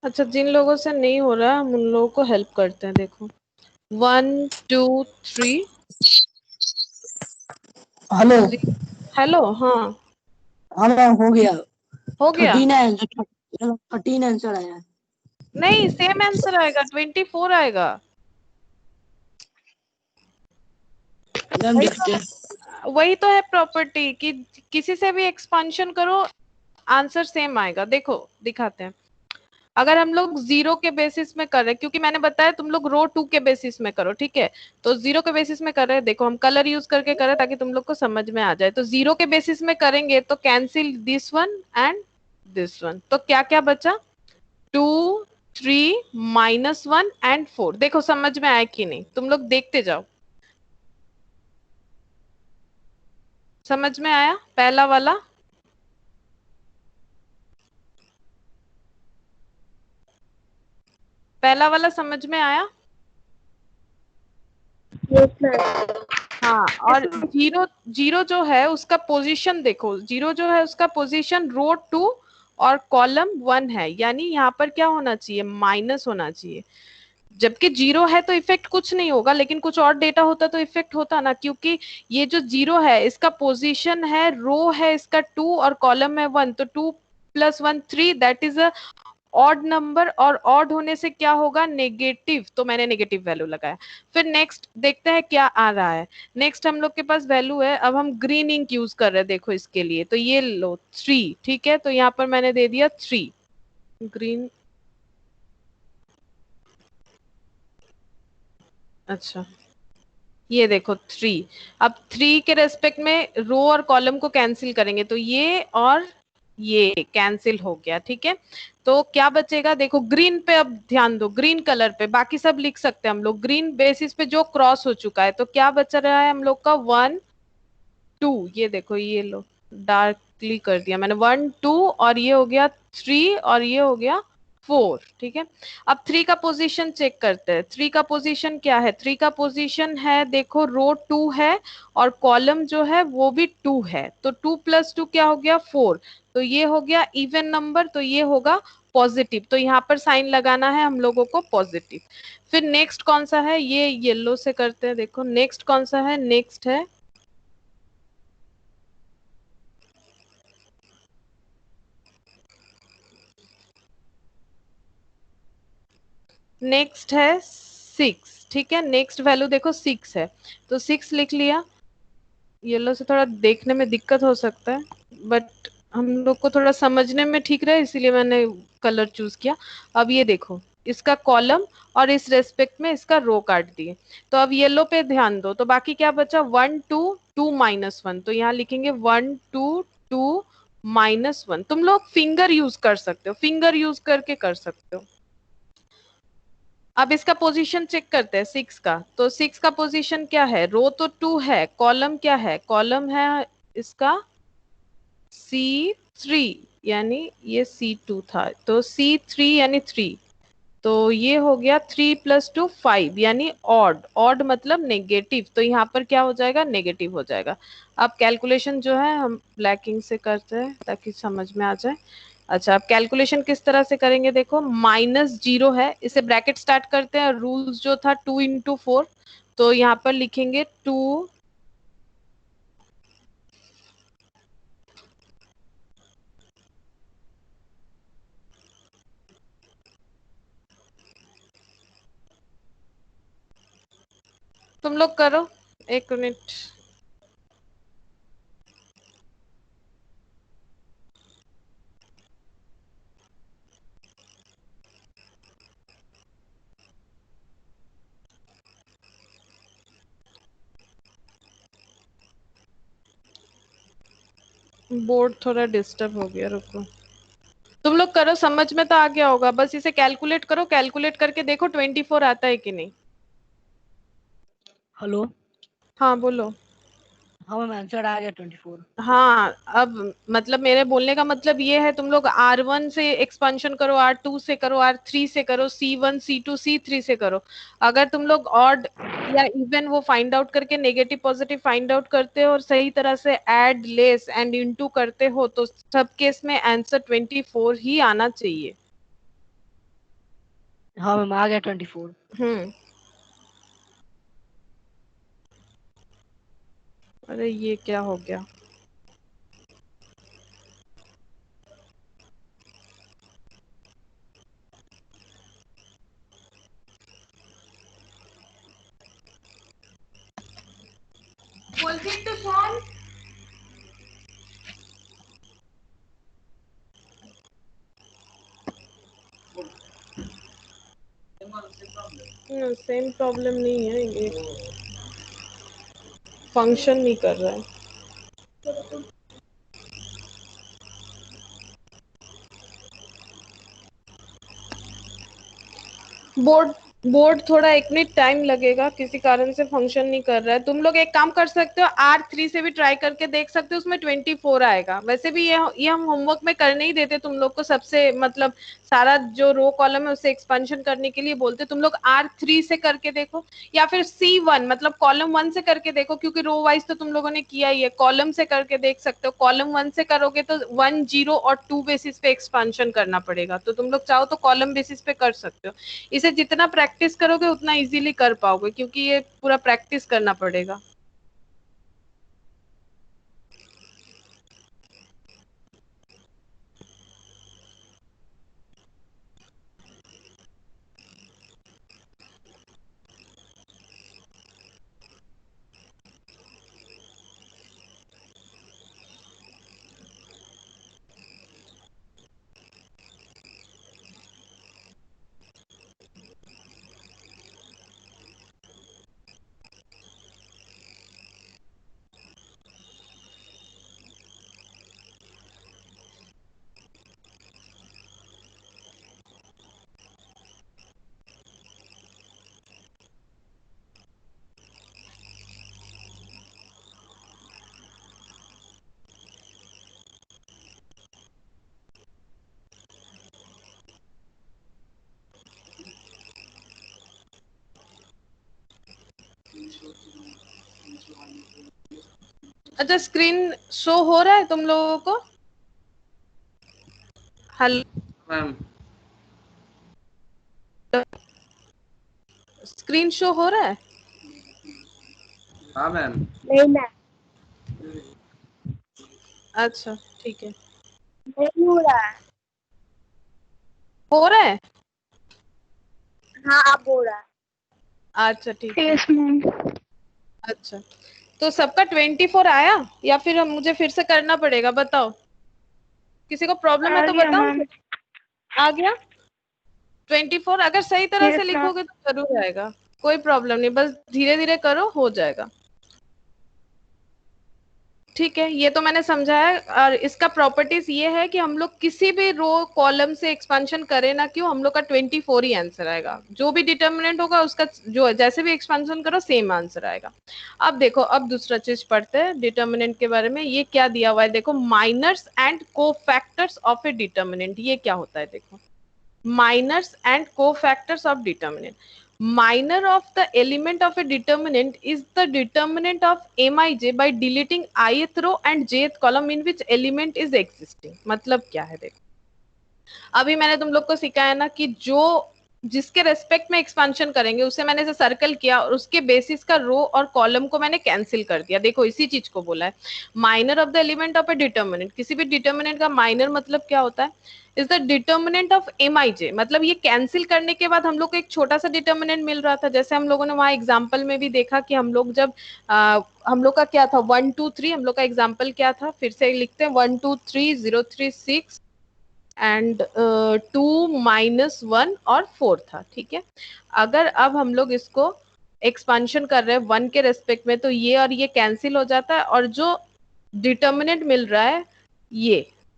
अच्छा, जिन लोगों से नहीं हो रहा हम उन लोगों को हेल्प करते हैं। देखो 1 2 3। हेलो। हेलो। हाँ हाँ मैम हो गया। हो गया। 13 आंसर आया है। नहीं, सेम आंसर आएगा, 24 आएगा। मैम दिखते हैं। वही तो है प्रॉपर्टी कि किसी से भी एक्सपांशन करो आंसर सेम आएगा। देखो दिखाते हैं। अगर हम लोग जीरो के बेसिस में कर रहे हैं, क्योंकि मैंने बताया तुम लोग रो 2 के बेसिस में करो, ठीक है? तो जीरो के बेसिस में कर रहे हैं। देखो हम कलर यूज करके कर रहे हैं ताकि तुम लोग को समझ में आ जाए। तो जीरो के बेसिस में करेंगे तो cancel this one and this one. तो क्या क्या बचा? 2 3 -1 एंड 4। देखो समझ में आया कि नहीं, तुम लोग देखते जाओ। समझ में आया पहला वाला? पहला वाला समझ में आया? Yes ma'am. हाँ। और जीरो, जीरो जो है उसका पोजीशन देखो, जीरो जो है उसका पोजीशन रो 2 और कॉलम 1 है, यानी यहाँ पर क्या होना चाहिए? माइनस होना चाहिए। जबकि जीरो है तो इफेक्ट कुछ नहीं होगा, लेकिन कुछ और डेटा होता तो इफेक्ट होता ना, क्योंकि ये जो जीरो है इसका पोजीशन है, रो है इसका 2 और कॉलम है 1, तो 2 + 1 3, that is a odd number. और ऑड होने से क्या होगा? नेगेटिव। तो मैंने नेगेटिव वैल्यू लगाया। फिर नेक्स्ट देखते हैं क्या आ रहा है। नेक्स्ट हम लोग के पास वैल्यू है, अब हम ग्रीन इंक यूज कर रहे हैं। देखो इसके लिए तो ये लो 3, ठीक है? तो यहाँ पर मैंने दे दिया 3 ग्रीन। अच्छा, ये देखो 3। अब 3 के रेस्पेक्ट में रो और कॉलम को कैंसिल करेंगे तो ये और ये कैंसिल हो गया, ठीक है? तो क्या बचेगा? देखो ग्रीन पे अब ध्यान दो, ग्रीन कलर पे। बाकी सब लिख सकते हैं हम लोग। ग्रीन बेसिस पे जो क्रॉस हो चुका है, तो क्या बच रहा है हम लोग का? 1 2। ये देखो, ये लो डार्कली कर दिया मैंने। 1 2 और ये हो गया 3 और ये हो गया 4, ठीक है? अब 3 का पोजीशन चेक करते हैं। 3 का पोजीशन क्या है? 3 का पोजीशन है, देखो रो 2 है और कॉलम जो है वो भी 2 है। तो 2 + 2 क्या हो गया? 4। तो ये हो गया इवन नंबर, तो ये होगा पॉजिटिव। तो यहाँ पर साइन लगाना है हम लोगों को पॉजिटिव। फिर नेक्स्ट कौन सा है? ये येलो से करते हैं। देखो नेक्स्ट कौन सा है? नेक्स्ट है नेक्स्ट है 6, ठीक है? नेक्स्ट वैल्यू देखो 6 है, तो 6 लिख लिया। येलो से थोड़ा देखने में दिक्कत हो सकता है, बट हम लोग को थोड़ा समझने में ठीक रहे इसीलिए मैंने कलर चूज किया। अब ये देखो इसका कॉलम और इस रेस्पेक्ट में इसका रो काट दिए। तो अब येलो पे ध्यान दो, तो बाकी क्या बचा? 1 2 2 -1। तो यहाँ लिखेंगे 1 2 2 -1। तुम लोग फिंगर यूज कर सकते हो, फिंगर यूज करके कर सकते हो। अब इसका पोजीशन चेक करते हैं 6 का। तो 6 का पोजीशन क्या है, रो तो 2 है, कॉलम क्या है, कॉलम है इसका C3, यानी ये C2 था, तो C3 यानी 3, तो ये हो गया 3 + 2 5, यानी ऑड, ऑड मतलब नेगेटिव, तो यहाँ पर क्या हो जाएगा, नेगेटिव हो जाएगा। अब कैलकुलेशन जो है हम ब्लैक इंक से करते हैं ताकि समझ में आ जाए। अच्छा, अब कैलकुलेशन किस तरह से करेंगे, देखो -0 है, इसे ब्रैकेट स्टार्ट करते हैं, रूल्स जो था 2 × 4, तो यहाँ पर लिखेंगे 2 तुम लोग करो, 1 मिनट। बोर्ड थोड़ा डिस्टर्ब हो गया, रुको। तुम लोग करो, समझ में तो आ गया होगा, बस इसे कैलकुलेट करो, कैलकुलेट करके देखो 24 आता है कि नहीं। हेलो। हाँ बोलो। हाँ मैम, आंसर आ गया 24। हाँ, अब मतलब मेरे बोलने का मतलब ये है, तुम लोग R1 से एक्सपेंशन करो, R2 से करो, R3 से करो, C1 C2 C3 से करो। अगर तुम लोग ऑड या इवन वो फाइंड आउट करके नेगेटिव पॉजिटिव फाइंड आउट करते हो और सही तरह से ऐड लेस एंड इनटू करते हो, तो सब केस में आंसर 24 ही आना चाहिए। हाँ मैम, आ गया 24। अरे ये क्या हो गया, বলছি একটু শোন। सेम प्रॉब्लम नहीं है, ये फंक्शन नहीं कर रहा है। बोर्ड बोर्ड थोड़ा 1 मिनट टाइम लगेगा, किसी कारण से फंक्शन नहीं कर रहा है। तुम लोग एक काम कर सकते हो, R3 से भी ट्राई करके देख सकते हो, उसमें 24 आएगा। वैसे भी ये हम होमवर्क में करने ही देते तुम लोग को, सबसे मतलब सारा जो रो कॉलम है उससे एक्सपेंशन करने के लिए बोलते। तुम लोग R3 से करके देखो, या फिर C1 मतलब कॉलम 1 से करके देखो, क्योंकि रो वाइज तो तुम लोगों ने किया ही है। कॉलम से करके देख सकते हो, कॉलम 1 से करोगे तो 1 0 और 2 बेसिस पे एक्सपेंशन करना पड़ेगा, तो तुम लोग चाहो तो कॉलम बेसिस पे कर सकते हो। इसे जितना प्रैक्टिस करोगे उतना इजीली कर पाओगे, क्योंकि ये पूरा प्रैक्टिस करना पड़ेगा। अच्छा, स्क्रीन शो हो रहा है तुम लोगों को? Hello ma'am. स्क्रीन शो हो रहा है? हाँ मैम। नहीं मैम, अच्छा ठीक है, नहीं हो रहा है। हो रहा है। हाँ अब हो रहा है। अच्छा ठीक है। Yes ma'am. अच्छा, तो सबका 24 आया या फिर हम मुझे फिर से करना पड़ेगा, बताओ। किसी को प्रॉब्लम है आ तो गया बताओ। मैम। आ गया 24? अगर सही तरह से यस मैम। लिखोगे तो जरूर आएगा, कोई प्रॉब्लम नहीं, बस धीरे धीरे करो, हो जाएगा। ठीक है, ये तो मैंने समझा है। और इसका प्रॉपर्टीज ये है कि हम लोग किसी भी रो कॉलम से एक्सपेंशन करें ना क्यों, हम लोग का 24 ही आंसर आएगा। जो भी डिटर्मिनेंट होगा उसका जो जैसे भी एक्सपेंशन करो सेम आंसर आएगा। अब देखो, अब दूसरा चीज पढ़ते हैं डिटर्मिनेंट के बारे में। ये क्या दिया हुआ है देखो, minors and cofactors of a determinant. ये क्या होता है देखो, minors and cofactors of determinant. Minor of the element of a determinant is the determinant of Mij by deleting ith row and jth column in which element is existing. मतलब क्या है देखो, अभी मैंने तुम लोग को सिखाया ना कि जो जिसके रेस्पेक्ट में एक्सपेंशन करेंगे उसे मैंने ऐसे सर्कल किया और उसके बेसिस का रो और कॉलम को मैंने कैंसिल कर दिया। देखो इसी चीज को बोला है minor of the element of a determinant. किसी भी डिटर्मिनेंट का माइनर मतलब क्या होता है, is the determinant of Mij। मतलब ये कैंसिल करने के बाद हम लोग को एक छोटा सा डिटर्मिनेंट मिल रहा था। जैसे हम लोगों ने वहां एग्जाम्पल में भी देखा कि हम लोग जब हम लोग का क्या था 1 2 3, हम लोग का एग्जाम्पल क्या था, फिर से लिखते हैं 1 2 3 0 3 6 एंड 2 -1 और 4 था। ठीक है, अगर अब हम लोग इसको एक्सपांशन कर रहे हैं 1 के रेस्पेक्ट में तो ये और ये कैंसिल हो जाता है और जो डिटर्मिनेंट मिल रहा है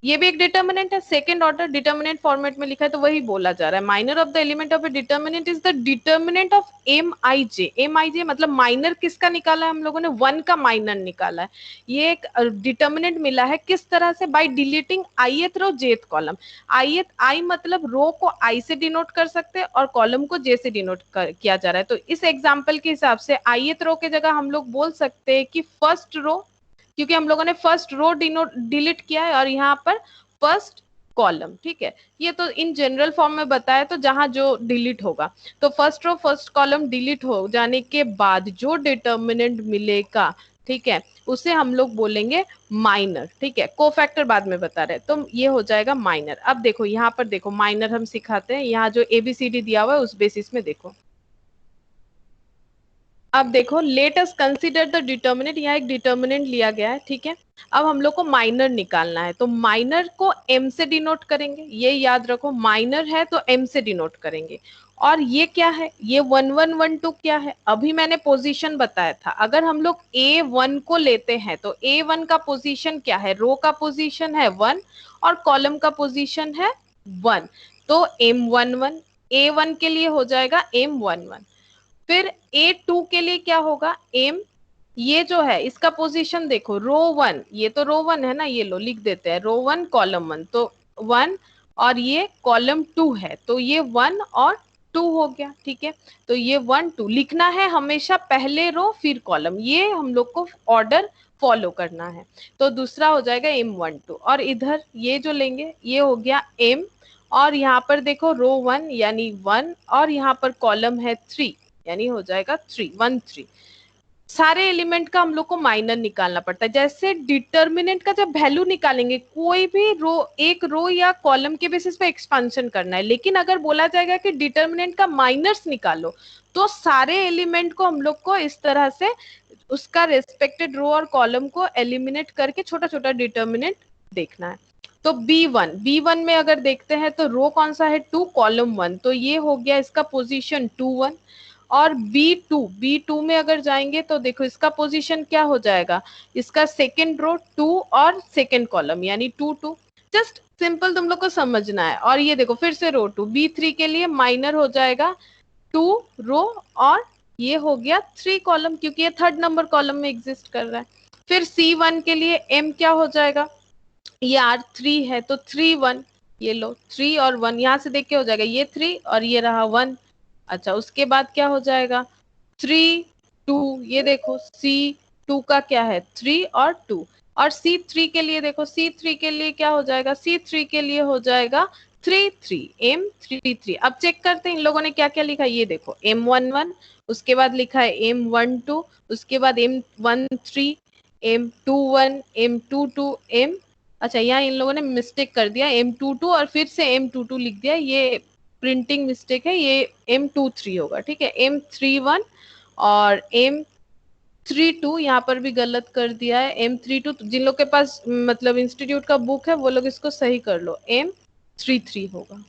ये भी एक डिटर्मिनेंट है। सेकंड ऑर्डर डिटर्मिनेंट फॉर्मेट में लिखा है तो वही बोला जा रहा है minor of the element of a determinant is the determinant of Mij। Mij मतलब माइनर किसका निकाला है हम लोगों ने, 1 का माइनर निकाला है। ये एक डिटर्मिनेंट मिला है किस तरह से, by deleting ith row jth column. I मतलब रो को I से डिनोट कर सकते हैं और कॉलम को J से डिनोट किया जा रहा है। तो इस एग्जाम्पल के हिसाब से ith रो के जगह हम लोग बोल सकते हैं कि फर्स्ट रो, क्योंकि हम लोगों ने फर्स्ट रो डिलीट किया है और यहाँ पर फर्स्ट कॉलम। ठीक है, ये तो इन जनरल फॉर्म में बताया तो जहां जो डिलीट होगा तो first row first column delete हो जाने के बाद जो डिटर्मिनेंट मिलेगा, ठीक है, उसे हम लोग बोलेंगे माइनर। ठीक है, कोफैक्टर बाद में बता रहे तो ये हो जाएगा माइनर। अब देखो यहाँ पर देखो माइनर हम सिखाते हैं, यहाँ जो ABCD दिया हुआ है उस बेसिस में देखो। अब देखो let us consider the determinant, यहाँ एक डिटर्मिनेंट लिया गया है। ठीक है, अब हम लोग को माइनर निकालना है तो माइनर को m से डिनोट करेंगे, ये याद रखो, माइनर है तो m से डिनोट करेंगे। और ये क्या है, ये 1 1 1 2 क्या है, अभी मैंने पोजीशन बताया था। अगर हम लोग A1 को लेते हैं तो A1 का पोजीशन क्या है, रो का पोजीशन है 1 और कॉलम का पोजीशन है 1, तो M11 A1 के लिए हो जाएगा M11। फिर A2 के लिए क्या होगा, M ये जो है इसका पोजीशन देखो रो 1, ये तो रो 1 है ना, ये लो लिख देते हैं रो 1 कॉलम 1, तो 1 और ये कॉलम 2 है तो ये 1 और 2 हो गया। ठीक है, तो ये 1 2 लिखना है हमेशा, पहले रो फिर कॉलम, ये हम लोग को ऑर्डर फॉलो करना है। तो दूसरा हो जाएगा M12 और इधर ये जो लेंगे ये हो गया M और यहाँ पर देखो रो 1 यानी 1 और यहाँ पर कॉलम है 3 यानी हो जाएगा 3 1 3। सारे एलिमेंट का हम लोग को माइनर निकालना पड़ता है। जैसे डिटर्मिनेंट का जब वैल्यू निकालेंगे, कोई भी रो एक रो या कॉलम के बेसिस पे एक्सपेंशन करना है, लेकिन अगर बोला जाएगा कि डिटर्मिनेंट का माइनर्स निकालो तो सारे एलिमेंट को हम लोग को इस तरह से उसका रेस्पेक्टेड रो और कॉलम को एलिमिनेट करके छोटा छोटा डिटर्मिनेंट देखना है। तो B1 में अगर देखते हैं तो रो कौन सा है 2 कॉलम 1, तो ये हो गया इसका पोजीशन 2 1। और B2 में अगर जाएंगे तो देखो इसका पोजीशन क्या हो जाएगा, इसका सेकंड रो 2 और सेकंड कॉलम यानी 2 2। जस्ट सिंपल तुम लोग को समझना है। और ये देखो फिर से रो 2 B3 के लिए माइनर हो जाएगा 2 रो और ये हो गया 3 कॉलम क्योंकि ये थर्ड नंबर कॉलम में एग्जिस्ट कर रहा है। फिर C1 के लिए M क्या हो जाएगा, ये R3 है तो 3 1, ये लो 3 और 1 यहाँ से देख के हो जाएगा ये 3 और ये रहा 1। अच्छा उसके बाद क्या हो जाएगा 3 2, ये देखो C2 का क्या है 3 और 2 और C3 के लिए देखो C3 के लिए क्या हो जाएगा, C3 के लिए हो जाएगा 3 3 M33। अब चेक करते हैं इन लोगों ने क्या क्या लिखा है, ये देखो M11 उसके बाद लिखा है M12 उसके बाद M13 M21 M22 M, अच्छा यहाँ इन लोगों ने मिस्टेक कर दिया M22 और फिर से M22 लिख दिया, ये प्रिंटिंग मिस्टेक है, ये M23 होगा। ठीक है, M31 और M32 यहाँ पर भी गलत कर दिया है M32, जिन लोग के पास मतलब इंस्टीट्यूट का बुक है वो लोग इसको सही कर लो, M33 होगा,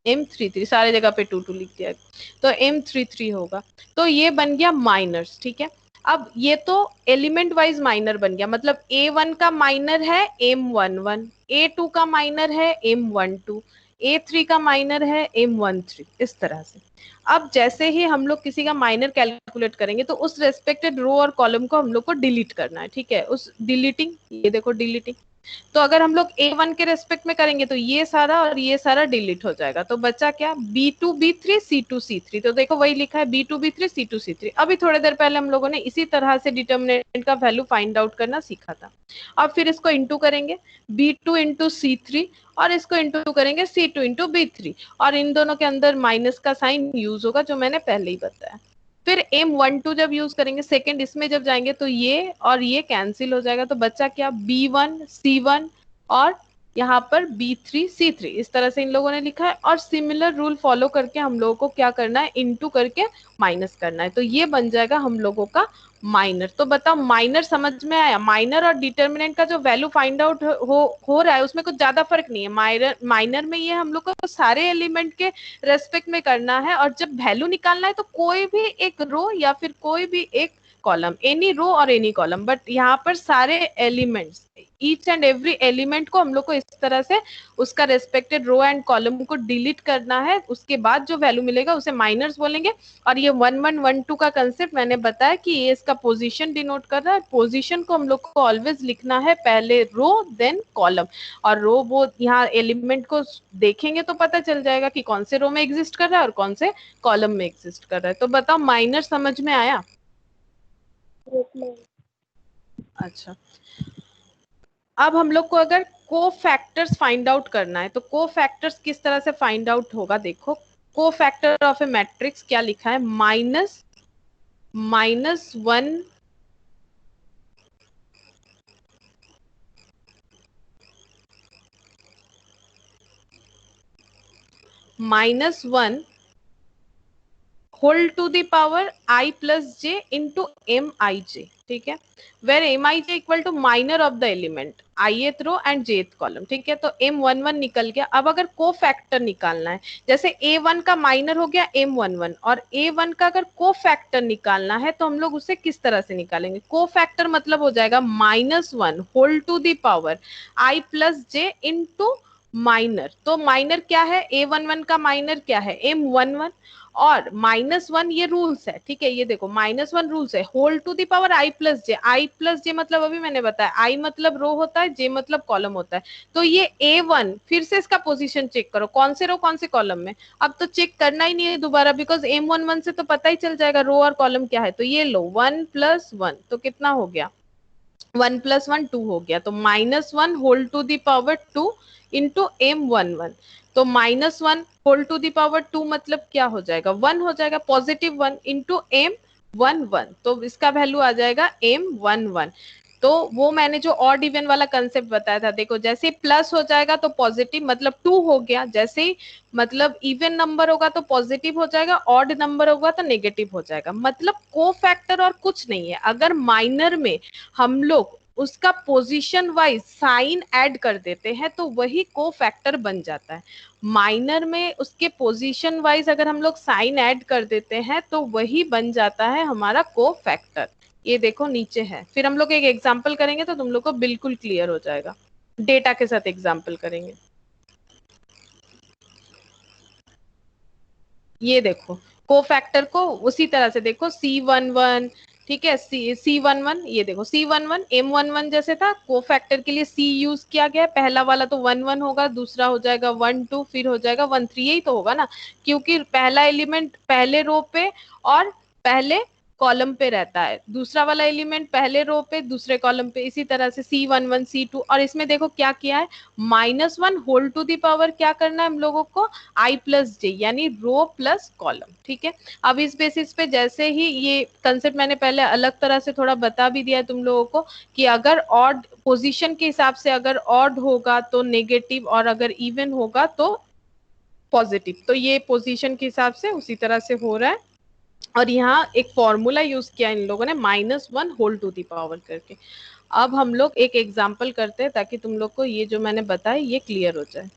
M33 सारे जगह पे 2 2 लिख दिया है तो M33 होगा। तो ये बन गया माइनर्स। ठीक है, अब ये तो एलिमेंट वाइज माइनर बन गया, मतलब A1 का माइनर है M11, A2 का माइनर है M12, A3 का माइनर है M13, इस तरह से। अब जैसे ही हम लोग किसी का माइनर कैलकुलेट करेंगे तो उस रेस्पेक्टेड रो और कॉलम को हम लोग को डिलीट करना है, ठीक है। उस डिलीटिंग, ये देखो डिलीटिंग, तो अगर हम लोग A1 के रेस्पेक्ट में करेंगे तो ये सारा और ये सारा डिलीट हो जाएगा, तो बचा क्या, B2 B3 C2 C3। तो देखो वही लिखा है B2 B3 C2 C3। अभी थोड़ी देर पहले हम लोगों ने इसी तरह से डिटर्मिनेंट का वैल्यू फाइंड आउट करना सीखा था। अब फिर इसको इंटू करेंगे B2 इंटू C3 और इसको इंटू करेंगे C2 इंटू B3, और इन दोनों के अंदर माइनस का साइन यूज होगा जो मैंने पहले ही बताया। फिर M12 जब यूज करेंगे सेकंड इसमें जब जाएंगे तो ये और ये कैंसिल हो जाएगा, तो बच्चा क्या, B1 C1 और यहाँ पर B3 C3, इस तरह से इन लोगों ने लिखा है। और सिमिलर रूल फॉलो करके हम लोगों को क्या करना है, इनटू करके माइनस करना है, तो ये बन जाएगा हम लोगों का माइनर। तो बताओ माइनर समझ में आया? माइनर और डिटर्मिनेंट का जो वैल्यू फाइंड आउट हो रहा है उसमें कुछ ज्यादा फर्क नहीं है। माइनर में ये हम लोग को सारे एलिमेंट के रेस्पेक्ट में करना है, और जब वैल्यू निकालना है तो कोई भी एक रो या फिर कोई भी एक कॉलम, एनी रो और एनी कॉलम, बट यहाँ पर सारे elements, each and every element को हम लोग को इस तरह से उसका रेस्पेक्टेड रो एंड कॉलम को डिलीट करना है। उसके बाद जो वैल्यू मिलेगा उसे माइनर्स बोलेंगे। और ये 1 1 1 2 का कंसेप्ट मैंने बताया कि ये इसका पोजीशन डिनोट कर रहा है। पोजीशन को हम लोग को ऑलवेज लिखना है पहले रो देन कॉलम, और रो वो यहाँ एलिमेंट को देखेंगे तो पता चल जाएगा कि कौन से रो में एग्जिस्ट कर रहा है और कौन से कॉलम में एग्जिस्ट कर रहा है। तो बताओ माइनर समझ में आया? अच्छा, अब हम लोग को अगर को फैक्टर्स फाइंड आउट करना है तो को फैक्टर्स किस तरह से फाइंड आउट होगा, देखो को फैक्टर ऑफ ए मैट्रिक्स क्या लिखा है, -1 -1 whole to the power I plus j into Mij, ठीक है, where Mij equal to minor of the element ith row and jth column, ठीक है। तो M11 निकल गया। अब अगर को फैक्टर निकालना है, जैसे A1 का माइनर हो गया M11 और A1 का अगर को फैक्टर निकालना है तो हम लोग उसे किस तरह से निकालेंगे, को फैक्टर मतलब हो जाएगा -1 whole to the power I plus j into minor. तो माइनर क्या है, A11 का माइनर क्या है, M11, और -1 ये रूल्स है, ठीक है। ये देखो -1 रूल्स है, whole to the power I plus J. I plus J मतलब अभी मैंने बताया I मतलब रो होता है, J मतलब कॉलम होता है। तो ये A1, फिर से इसका पोजीशन चेक करो, कौन से रो कौन से कॉलम में। अब तो चेक करना ही नहीं है दोबारा, बिकॉज M11 से तो पता ही चल जाएगा रो और कॉलम क्या है। तो ये लो 1 + 1 तो कितना हो गया, 1 + 1 2 हो गया। तो -1 whole to the power 2 into M11। तो -1 होल टू द पावर 2 मतलब क्या हो जाएगा, 1 हो जाएगा, +1 इंटू M11। तो इसका वैल्यू आ जाएगा M11। तो वो मैंने जो ऑड इवन वाला कंसेप्ट बताया था, देखो जैसे प्लस हो जाएगा तो पॉजिटिव मतलब 2 हो गया, जैसे ही मतलब इवन नंबर होगा तो पॉजिटिव हो जाएगा, ऑड नंबर होगा तो नेगेटिव हो जाएगा। मतलब को फैक्टर और कुछ नहीं है। अगर माइनर में हम लोग उसका पोजीशन वाइज साइन ऐड कर देते हैं तो वही को फैक्टर बन जाता है। माइनर में उसके पोजीशन वाइज अगर हम लोग साइन ऐड कर देते हैं तो वही बन जाता है हमारा को फैक्टर। ये देखो नीचे है, फिर हम लोग एक एग्जाम्पल करेंगे तो तुम लोग को बिल्कुल क्लियर हो जाएगा, डेटा के साथ एग्जाम्पल करेंगे। ये देखो को फैक्टर को उसी तरह से देखो, C11, ठीक है, C11, ये देखो C11 M11 जैसे था, को फैक्टर के लिए C यूज किया गया। पहला वाला तो 1 1 होगा, दूसरा हो जाएगा 1 2, फिर हो जाएगा 1 3, यही तो होगा ना, क्योंकि पहला एलिमेंट पहले रो पे और पहले कॉलम पे रहता है, दूसरा वाला एलिमेंट पहले रो पे दूसरे कॉलम पे, इसी तरह से C11 C2। और इसमें देखो क्या किया है, -1 होल टू द पावर क्या करना है हम लोगों को, I प्लस जे, यानी रो प्लस कॉलम, ठीक है। अब इस बेसिस पे जैसे ही ये कंसेप्ट मैंने पहले अलग तरह से थोड़ा बता भी दिया है तुम लोगों को कि अगर ऑड पोजीशन के हिसाब से अगर ऑड होगा तो नेगेटिव और अगर इवन होगा तो पॉजिटिव। तो ये पोजीशन के हिसाब से उसी तरह से हो रहा है। और यहाँ एक फॉर्मूला यूज किया इन लोगों ने -1 होल टू द पावर करके। अब हम लोग एक एग्जाम्पल करते हैं ताकि तुम लोग को ये जो मैंने बताया ये क्लियर हो जाए।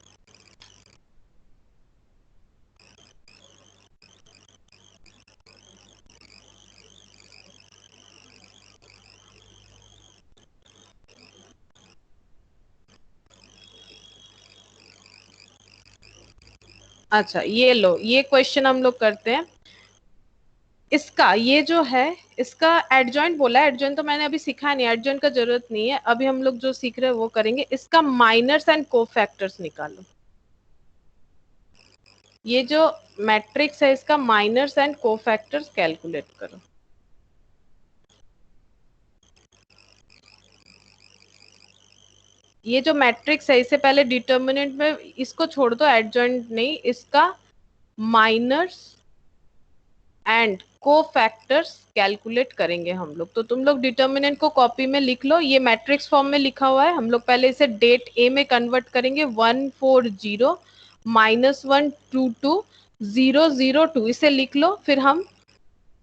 अच्छा ये लो, ये क्वेश्चन हम लोग करते हैं। इसका ये जो है, इसका एडजॉइंट बोला है, एडजॉइंट तो मैंने अभी सीखा नहीं, एडजॉइंट का जरूरत नहीं है, अभी हम लोग जो सीख रहे हैं वो करेंगे। इसका माइनर्स एंड कोफैक्टर्स निकालो। ये जो मैट्रिक्स है इसका माइनर्स एंड कोफैक्टर्स कैलकुलेट करो। ये जो मैट्रिक्स है इससे पहले डिटर्मिनेंट में इसको छोड़ दो, एडजॉइंट नहीं, इसका माइनर्स एंड कोफैक्टर्स कैलकुलेट करेंगे हम लोग। तो तुम लोग डिटर्मिनेंट को कॉपी में लिख लो, ये मैट्रिक्स फॉर्म में लिखा हुआ है। हम लोग पहले इसे डेट ए में कन्वर्ट करेंगे, 140 -122 002, इसे लिख लो। फिर हम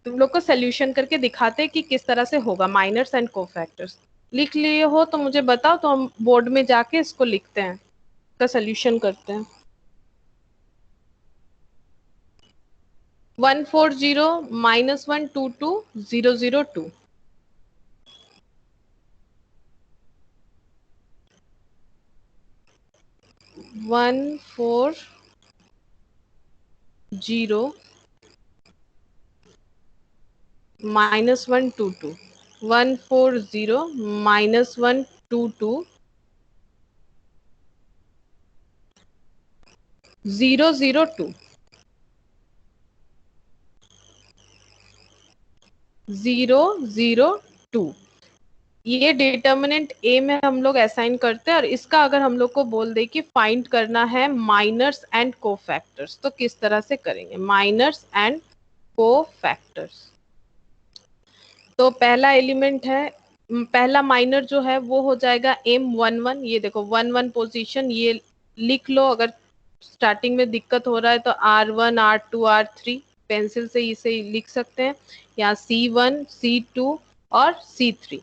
तुम लोग को सोल्यूशन करके दिखाते हैं कि किस तरह से होगा माइनर्स एंड कोफैक्टर्स। लिख लिए हो तो मुझे बताओ, तो हम बोर्ड में जाके इसको लिखते हैं, इसका सोल्यूशन करते हैं। 140 -122 002। 140 -122 140 -122 002 002। ये डिटर्मिनेंट ए में हम लोग असाइन करते हैं, और इसका अगर हम लोग को बोल दे कि फाइंड करना है माइनर्स एंड कोफैक्टर्स, तो किस तरह से करेंगे माइनर्स एंड कोफैक्टर्स। तो पहला एलिमेंट है, पहला माइनर जो है वो हो जाएगा M11। ये देखो 11 पोजीशन, ये लिख लो। अगर स्टार्टिंग में दिक्कत हो रहा है तो R1 R2 R3 पेंसिल से इसे लिख सकते हैं, या C1 C2 और C3।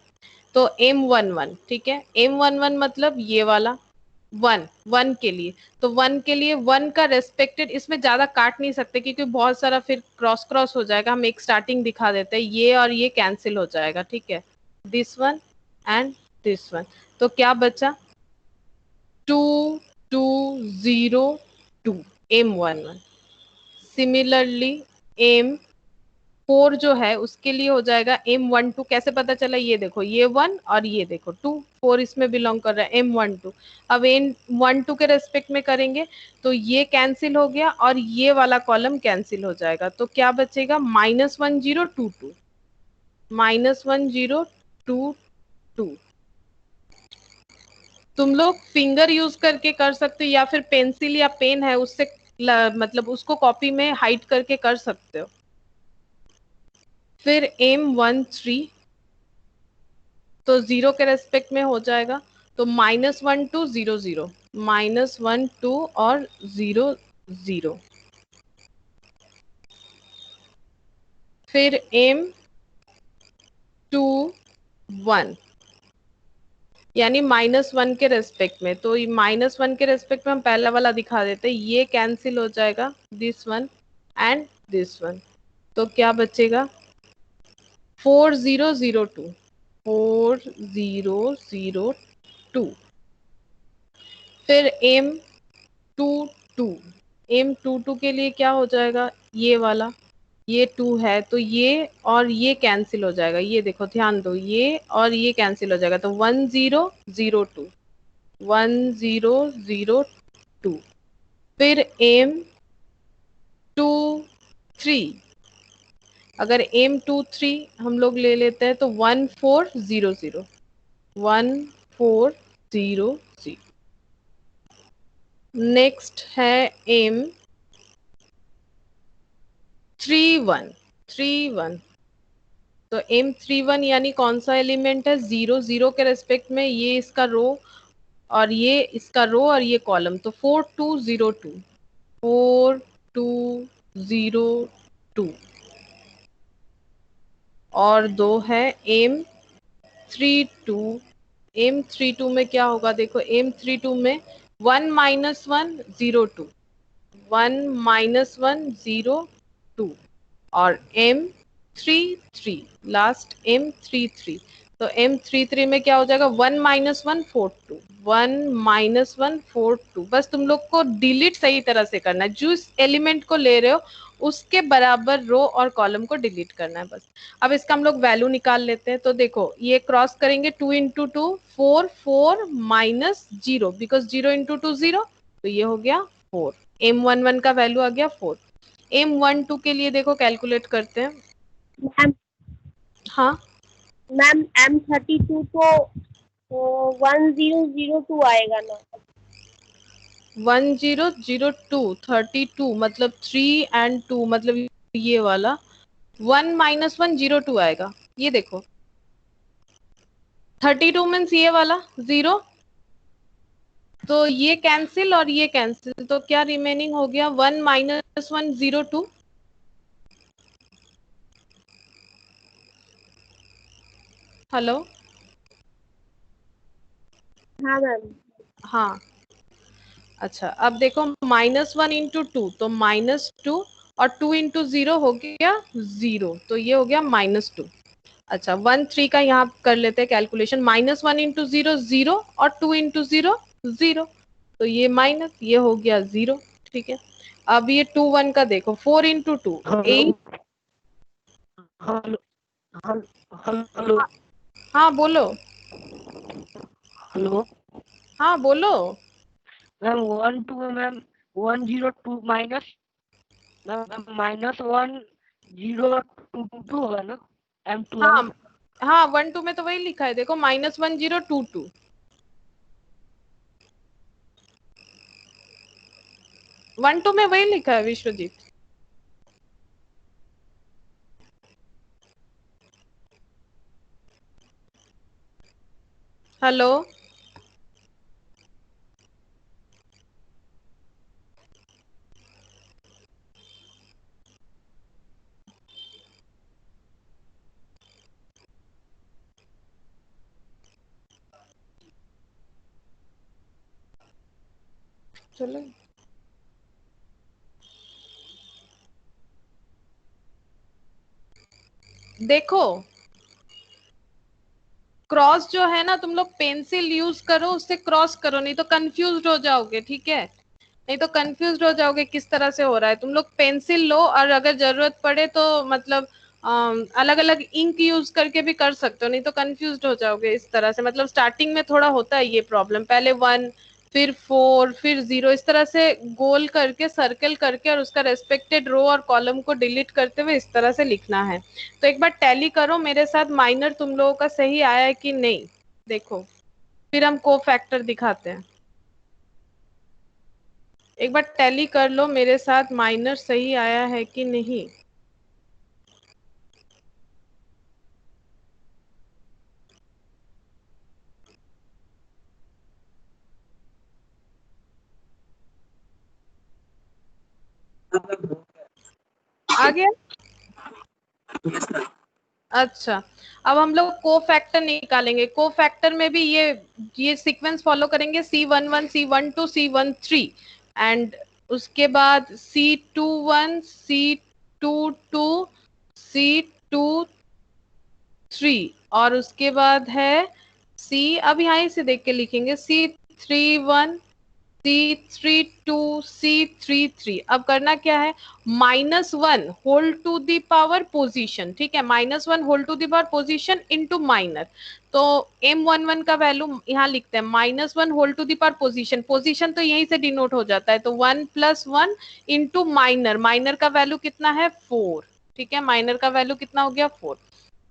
तो M11 ठीक है, M11 मतलब ये वाला 1 के लिए। तो 1 के लिए 1 का रेस्पेक्टेड, इसमें ज्यादा काट नहीं सकते क्योंकि बहुत सारा फिर क्रॉस क्रॉस हो जाएगा। हम एक स्टार्टिंग दिखा देते हैं, ये और ये कैंसिल हो जाएगा, ठीक है, this one and this one. तो क्या बचा 2202 M11। सिमिलरली M4 जो है उसके लिए हो जाएगा M12। कैसे पता चला, ये देखो ये 1 और ये देखो 2, 4 इसमें बिलोंग कर रहा है M12। अब M12 के रेस्पेक्ट में करेंगे तो ये कैंसिल हो गया और ये वाला कॉलम कैंसिल हो जाएगा। तो क्या बचेगा -1022 -1022। तुम लोग फिंगर यूज करके कर सकते हो, या फिर पेंसिल या पेन है उससे मतलब उसको कॉपी में हाइड करके कर सकते हो। फिर M13 तो 0 के रेस्पेक्ट में हो जाएगा, तो -1200 -12 और 00। फिर M21 यानी -1 के रेस्पेक्ट में। तो -1 के रेस्पेक्ट में हम पहला वाला दिखा देते हैं, ये कैंसिल हो जाएगा, this one and this one. तो क्या बचेगा 4002 4002। फिर M22 के लिए क्या हो जाएगा, ये वाला, ये 2 है तो ये और ये कैंसिल हो जाएगा। ये देखो ध्यान दो, ये और ये कैंसिल हो जाएगा, तो 1002 1002। फिर M23, अगर M23 हम लोग ले लेते हैं तो 1400 1400। नेक्स्ट है M31। तो M31 यानी कौन सा एलिमेंट है, 0 के रेस्पेक्ट में, ये इसका रो और ये इसका रो और ये कॉलम, तो 4202 4202। और दो है M32। M32 में क्या होगा, देखो M32 में 1 -1 02 1 -1 02 और M33 लास्ट M33। तो M33 में क्या हो जाएगा 1 -1 42 1 माइनस 1 4 2। बस तुम लोग को डिलीट सही तरह से करना है, जिस एलिमेंट को ले रहे हो उसके बराबर रो और कॉलम को डिलीट करना है बस। अब इसका हम लोग वैल्यू निकाल लेते हैं। तो देखो ये क्रॉस करेंगे 2 इंटू 2 4 4 माइनस 0 बिकॉज 0 इंटू 2 0, तो ये हो गया 4। M11 का वैल्यू आ गया 4। M12 के लिए देखो कैलकुलेट करते हैं। मैम हाँ मैम M32 तो 1002 आएगा ना। 1002 32 मतलब 3 and 2 मतलब ये वाला 1 माइनस 1 02 आएगा। ये देखो 32 मीन्स ये वाला 0, तो ये कैंसिल और ये कैंसिल, तो क्या रिमेनिंग हो गया 1 माइनस 1 02। हेलो हाँ मैम। हाँ अच्छा, अब देखो माइनस 1 इंटू 2 तो -2 और 2 इंटू 0 हो गया 0, तो ये हो गया -2। अच्छा 1 3 का यहाँ कर लेते हैं कैलकुलेशन। -1 इंटू 0 0 और 2 इंटू 0 0, तो ये माइनस, ये हो गया 0। ठीक है, अब ये 2 1 का देखो 4 इंटू 2 8। हेलो हेलो हेलो हाँ बोलो। हेलो हाँ बोलो। मैम 1 2 मैम 102 माइनस मैम -1 0 2 होगा ना M12। हाँ हाँ 1 2 में तो वही लिखा है देखो -1022। 1 2 में वही लिखा है विश्वजीत। हेलो चलो देखो क्रॉस जो है ना, तुम लोग पेंसिल यूज करो, उससे क्रॉस करो, नहीं तो कंफ्यूज हो जाओगे। ठीक है, नहीं तो कंफ्यूज हो जाओगे किस तरह से हो रहा है। तुम लोग पेंसिल लो और अगर जरूरत पड़े तो मतलब अलग अलग इंक यूज करके भी कर सकते हो, नहीं तो कंफ्यूज हो जाओगे इस तरह से। मतलब स्टार्टिंग में थोड़ा होता है ये प्रॉब्लम, पहले 1 फिर 4 फिर 0 इस तरह से गोल करके सर्कल करके और उसका रेस्पेक्टेड रो और कॉलम को डिलीट करते हुए इस तरह से लिखना है। तो एक बार टैली करो मेरे साथ, माइनर तुम लोगों का सही आया है कि नहीं देखो, फिर हम को फैक्टर दिखाते हैं। एक बार टैली कर लो मेरे साथ, माइनर सही आया है कि नहीं। आ गया। अच्छा अब हम लोग को फैक्टर निकालेंगे। को फैक्टर में भी ये सीक्वेंस फॉलो करेंगे, C11 C12 C13 एंड उसके बाद C21 C22 C23 और उसके बाद है C, अब यहाँ से देख के लिखेंगे C31 C32 C33। अब करना क्या है, -1 whole to the power position. ठीक है, -1 whole to the power position into minor. तो M11 का वैल्यू यहाँ लिखते हैं -1 whole to the power position, position तो यहीं से डिनोट हो जाता है, तो 1 + 1 इंटू माइनर, माइनर का वैल्यू कितना है 4। ठीक है, माइनर का वैल्यू कितना हो गया 4।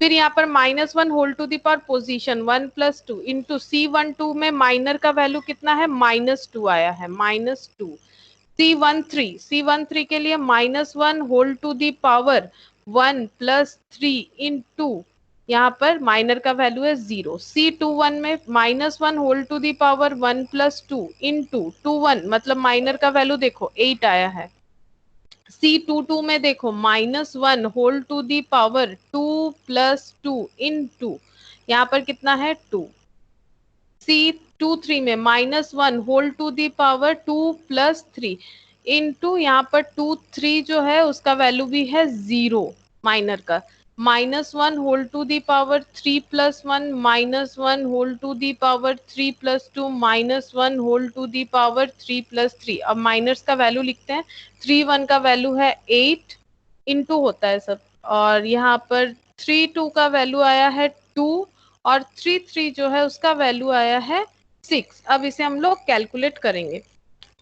फिर यहाँ पर -1 whole to the power position 1 + 2 into C12 में माइनर का वैल्यू कितना है -2 आया है, -2। C13 के लिए -1 whole to the power 1 + 3 into यहाँ पर माइनर का वैल्यू है 0। C21 में -1 whole to the power 1 + 2 into 21 मतलब माइनर का वैल्यू देखो 8 आया है। C22 में देखो -1 whole to the power 2 + 2 into यहाँ पर कितना है 2। C23 में -1 whole to the power 2 + 3 into यहाँ पर 2 3 जो है उसका वैल्यू भी है 0 माइनर का। -1 whole to the power 3 + 1 -1 whole to the power 3 + 2 -1 whole to the power 3 + 3। अब माइनस का वैल्यू लिखते हैं। 3 1 का वैल्यू है 8 इंटू होता है सब, और यहाँ पर 3 2 का वैल्यू आया है 2 और 3 3 जो है उसका वैल्यू आया है 6। अब इसे हम लोग कैलकुलेट करेंगे।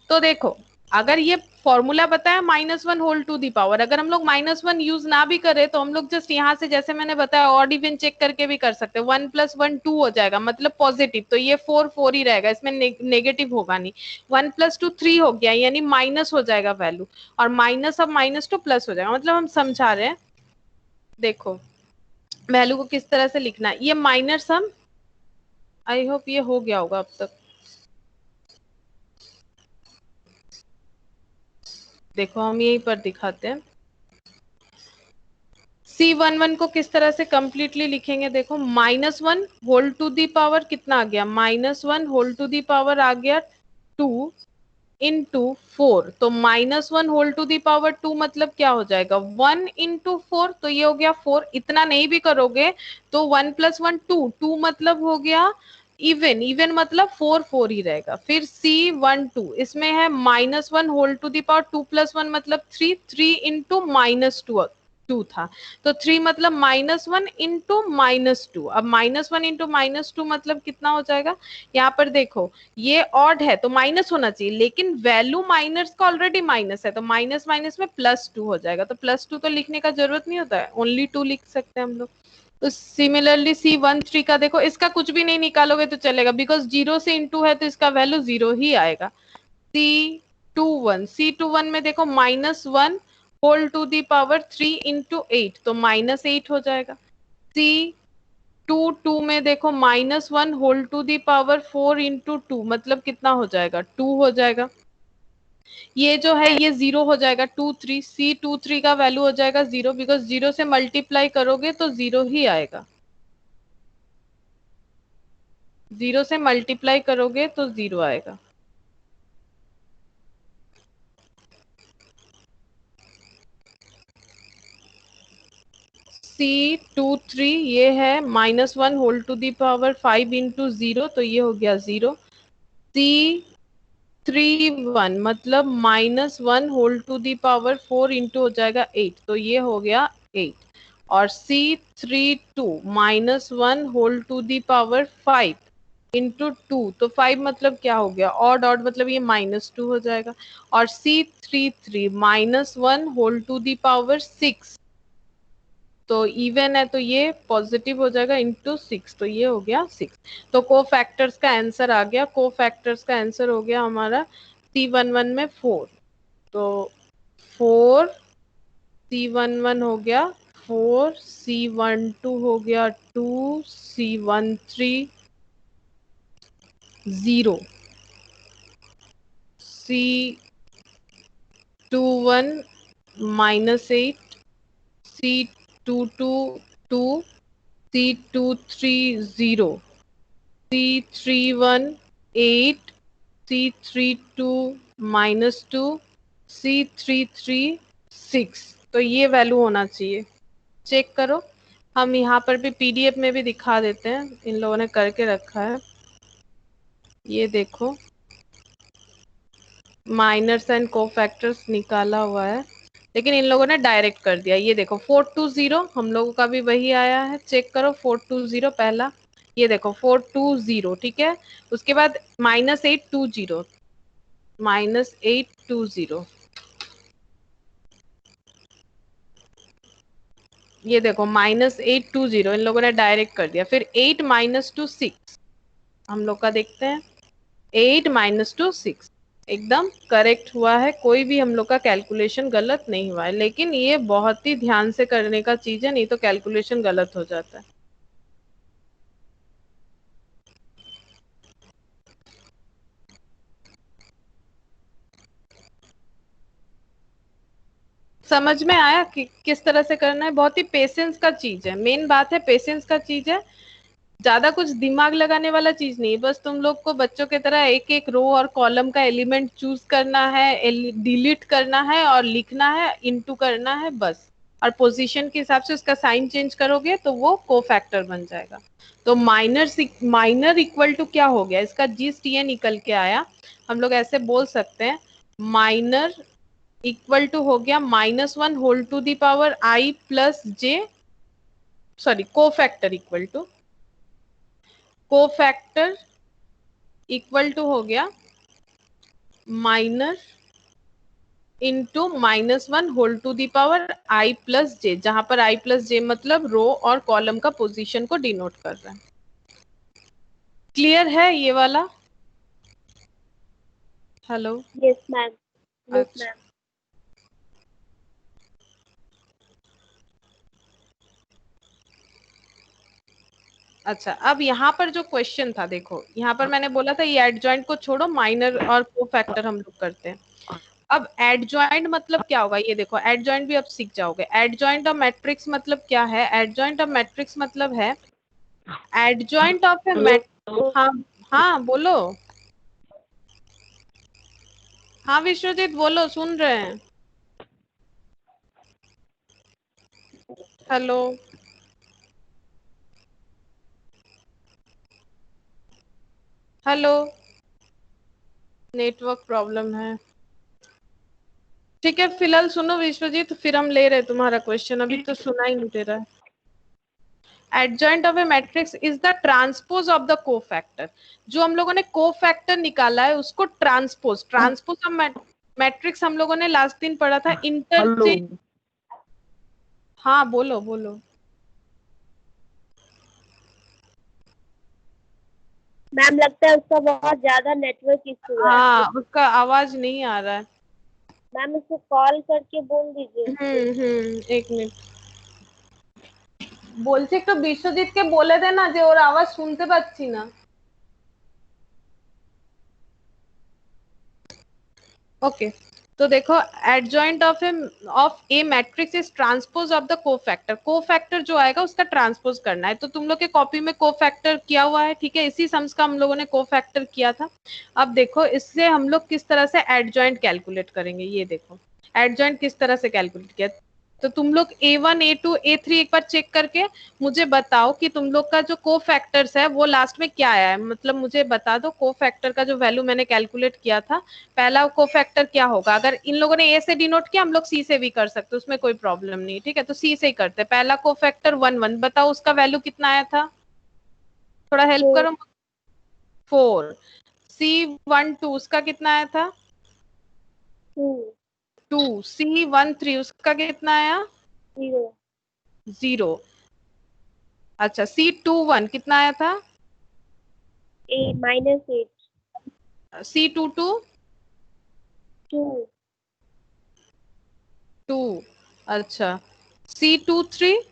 तो देखो, अगर ये फॉर्मूला बताया -1 होल टू दी पावर, अगर हम लोग -1 यूज ना भी करें तो हम लोग जस्ट यहाँ से जैसे मैंने बताया ऑड इवन चेक करके भी कर सकते हैं। 1 + 1 2 हो जाएगा, मतलब पॉजिटिव, तो ये 4 4 ही रहेगा, इसमें नेगेटिव होगा नहीं। 1 + 2 3 हो गया, यानी माइनस हो जाएगा वैल्यू, और माइनस अब -2 प्लस हो जाएगा, मतलब हम समझा रहे हैं। देखो वैल्यू को किस तरह से लिखना है, ये माइनर सम, आई होप ये हो गया होगा अब तक। देखो हम यहीं पर दिखाते हैं। C11 को किस तरह से कंप्लीटली लिखेंगे, देखो -1 होल टू दी पावर कितना आ गया, -1 होल टू दी पावर आ गया 2 इंटू 4, तो -1 होल टू दी पावर 2 मतलब क्या हो जाएगा 1 इंटू 4, तो ये हो गया 4। इतना नहीं भी करोगे तो 1 + 1 2 2 मतलब हो गया इवन, इवन मतलब 4 4 ही रहेगा। फिर C12 इसमें है -1 होल टू दी पावर 2 + 1 मतलब 3 3 इंटू -2 2 था, तो 3 मतलब -1 इंटू -2। अब -1 इंटू -2 मतलब कितना हो जाएगा, यहाँ पर देखो ये ऑड है तो माइनस होना चाहिए, लेकिन वैल्यू माइनस का ऑलरेडी माइनस है, तो माइनस माइनस में +2 हो जाएगा, तो +2 तो लिखने का जरूरत नहीं होता है, ओनली 2 लिख सकते हैं हम लोग। तो सिमिलरली C13 का देखो, इसका कुछ भी नहीं निकालोगे तो चलेगा, बिकॉज 0 से इंटू है तो इसका वैल्यू 0 ही आएगा। C21 में देखो -1 whole to the power 3 into 8, तो -8 हो जाएगा। C22 में देखो -1 whole to the power 4 into 2 मतलब कितना हो जाएगा 2 हो जाएगा। ये जो है ये 0 हो जाएगा 2 3, C23 का वैल्यू हो जाएगा 0, बिकॉज 0 से मल्टीप्लाई करोगे तो 0 ही आएगा, 0 से मल्टीप्लाई करोगे तो 0 आएगा। C23 ये है -1 whole to the power 5 into 0, तो ये हो गया 0। C31 मतलब -1 whole to the power 4 into हो जाएगा 8, तो ये हो गया 8। और C32 -1 whole to the power 5 into 2, तो 5 मतलब क्या हो गया ऑड, ऑड मतलब ये -2 हो जाएगा। और C33 -1 whole to the power 6, तो इवन है तो ये पॉजिटिव हो जाएगा इंटू 6, तो ये हो गया 6। तो को फैक्टर्स का आंसर आ गया, को फैक्टर्स का आंसर हो गया हमारा C11 में 4, तो 4 C11 हो गया 4, C12 हो गया 2, C13 0, C21 -8, C22 2, C23 0, C31 8, C32 -2, C33 6, तो ये वैल्यू होना चाहिए। चेक करो, हम यहाँ पर भी PDF में भी दिखा देते हैं, इन लोगों ने करके रखा है, ये देखो माइनर्स एंड कोफैक्टर्स निकाला हुआ है, लेकिन इन लोगों ने डायरेक्ट कर दिया। ये देखो 420 हम लोगों का भी वही आया है, चेक करो 420 पहला, ये देखो 420, ठीक है। उसके बाद -820, -820, ये देखो -820 इन लोगों ने डायरेक्ट कर दिया। फिर 8 -2 6 हम लोग का देखते हैं, 8 -2 6 एकदम करेक्ट हुआ है, कोई भी हम लोग का कैलकुलेशन गलत नहीं हुआ है, लेकिन ये बहुत ही ध्यान से करने का चीज है, नहीं तो कैलकुलेशन गलत हो जाता है। समझ में आया कि किस तरह से करना है, बहुत ही पेशेंस का चीज है, मेन बात है पेशेंस का चीज है, ज्यादा कुछ दिमाग लगाने वाला चीज नहीं, बस तुम लोग को बच्चों की तरह एक एक रो और कॉलम का एलिमेंट चूज करना है, डिलीट करना है और लिखना है, इनटू करना है, बस और पोजीशन के हिसाब से उसका साइन चेंज करोगे तो वो कोफैक्टर बन जाएगा। तो माइनर इक्वल टू क्या हो गया, इसका जीस्ट ये निकल के आया, हम लोग ऐसे बोल सकते हैं माइनर इक्वल टू हो गया -1 whole to the power i plus j, sorry cofactor equal to हो गया minor into -1 whole to the power i plus j, जहां पर i प्लस जे मतलब रो और कॉलम का पोजीशन को डिनोट कर रहा है। क्लियर है ये वाला? हेलो? यस मैम, यस अच्छा मैम। अच्छा, अब यहाँ पर जो क्वेश्चन था देखो, यहाँ पर मैंने बोला था ये एडजॉइंट को छोड़ो, माइनर और कोफैक्टर हम लोग करते हैं। अब एडजॉइंट मतलब क्या होगा, ये देखो एडजॉइंट भी अब सीख जाओगे। एडजॉइंट ऑफ मैट्रिक्स मतलब क्या है? एडजॉइंट ऑफ मैट्रिक्स मतलब है एडजॉइंट ऑफ ए हाँ हाँ बोलो, हाँ विश्वजीत बोलो, सुन रहे हैं। हेलो? हेलो? नेटवर्क प्रॉब्लम है। ठीक है, फिलहाल सुनो विश्वजीत, फिर हम ले रहे तुम्हारा क्वेश्चन, अभी तो सुना ही नहीं दे रहा है। Adjoint of A matrix is the transpose of the cofactor. जो हम लोगों ने कोफैक्टर निकाला है उसको ट्रांसपोज ऑफ मैट्रिक्स हम लोगों ने लास्ट दिन पढ़ा था, इंटरचेंज। हाँ बोलो बोलो। मैम लगता है उसका बहुत ज्यादा नेटवर्क इशू है। हाँ उसका आवाज नहीं आ रहा है। मैम उसको कॉल करके बोल दीजिए। एक मिनट বলছি একটু বিশ্বজিৎকে বলে দে না যে ওর আওয়াজ শুনতে পাচ্ছি না। ओके तो देखो adjoint of A matrix is transpose of the cofactor. Cofactor जो आएगा उसका ट्रांसपोज करना है। तो तुम लोग के कॉपी में कोफैक्टर किया हुआ है, ठीक है, इसी सम्स का हम लोगों ने कोफैक्टर किया था। अब देखो इससे हम लोग किस तरह से एडजॉइंट कैलकुलेट करेंगे, ये देखो एडजॉइंट किस तरह से कैलकुलेट किया। तो तुम लोग A1 A2 A3 एक बार चेक करके मुझे बताओ कि तुम लोग का जो कोफैक्टर्स है वो लास्ट में क्या आया है, मतलब मुझे बता दो कोफैक्टर का जो वैल्यू मैंने कैलकुलेट किया था, पहला कोफैक्टर क्या होगा। अगर इन लोगों ने ए से डिनोट किया, हम लोग सी से भी कर सकते, उसमें कोई प्रॉब्लम नहीं, ठीक है, तो सी से ही करते। पहला कोफैक्टर 1 बताओ उसका वैल्यू कितना आया था, थोड़ा हेल्प करो। 4। C12 उसका कितना आया था? 2। C13 उसका कितना आया? 0। अच्छा C21 कितना आया था? -8। C22 2। अच्छा C23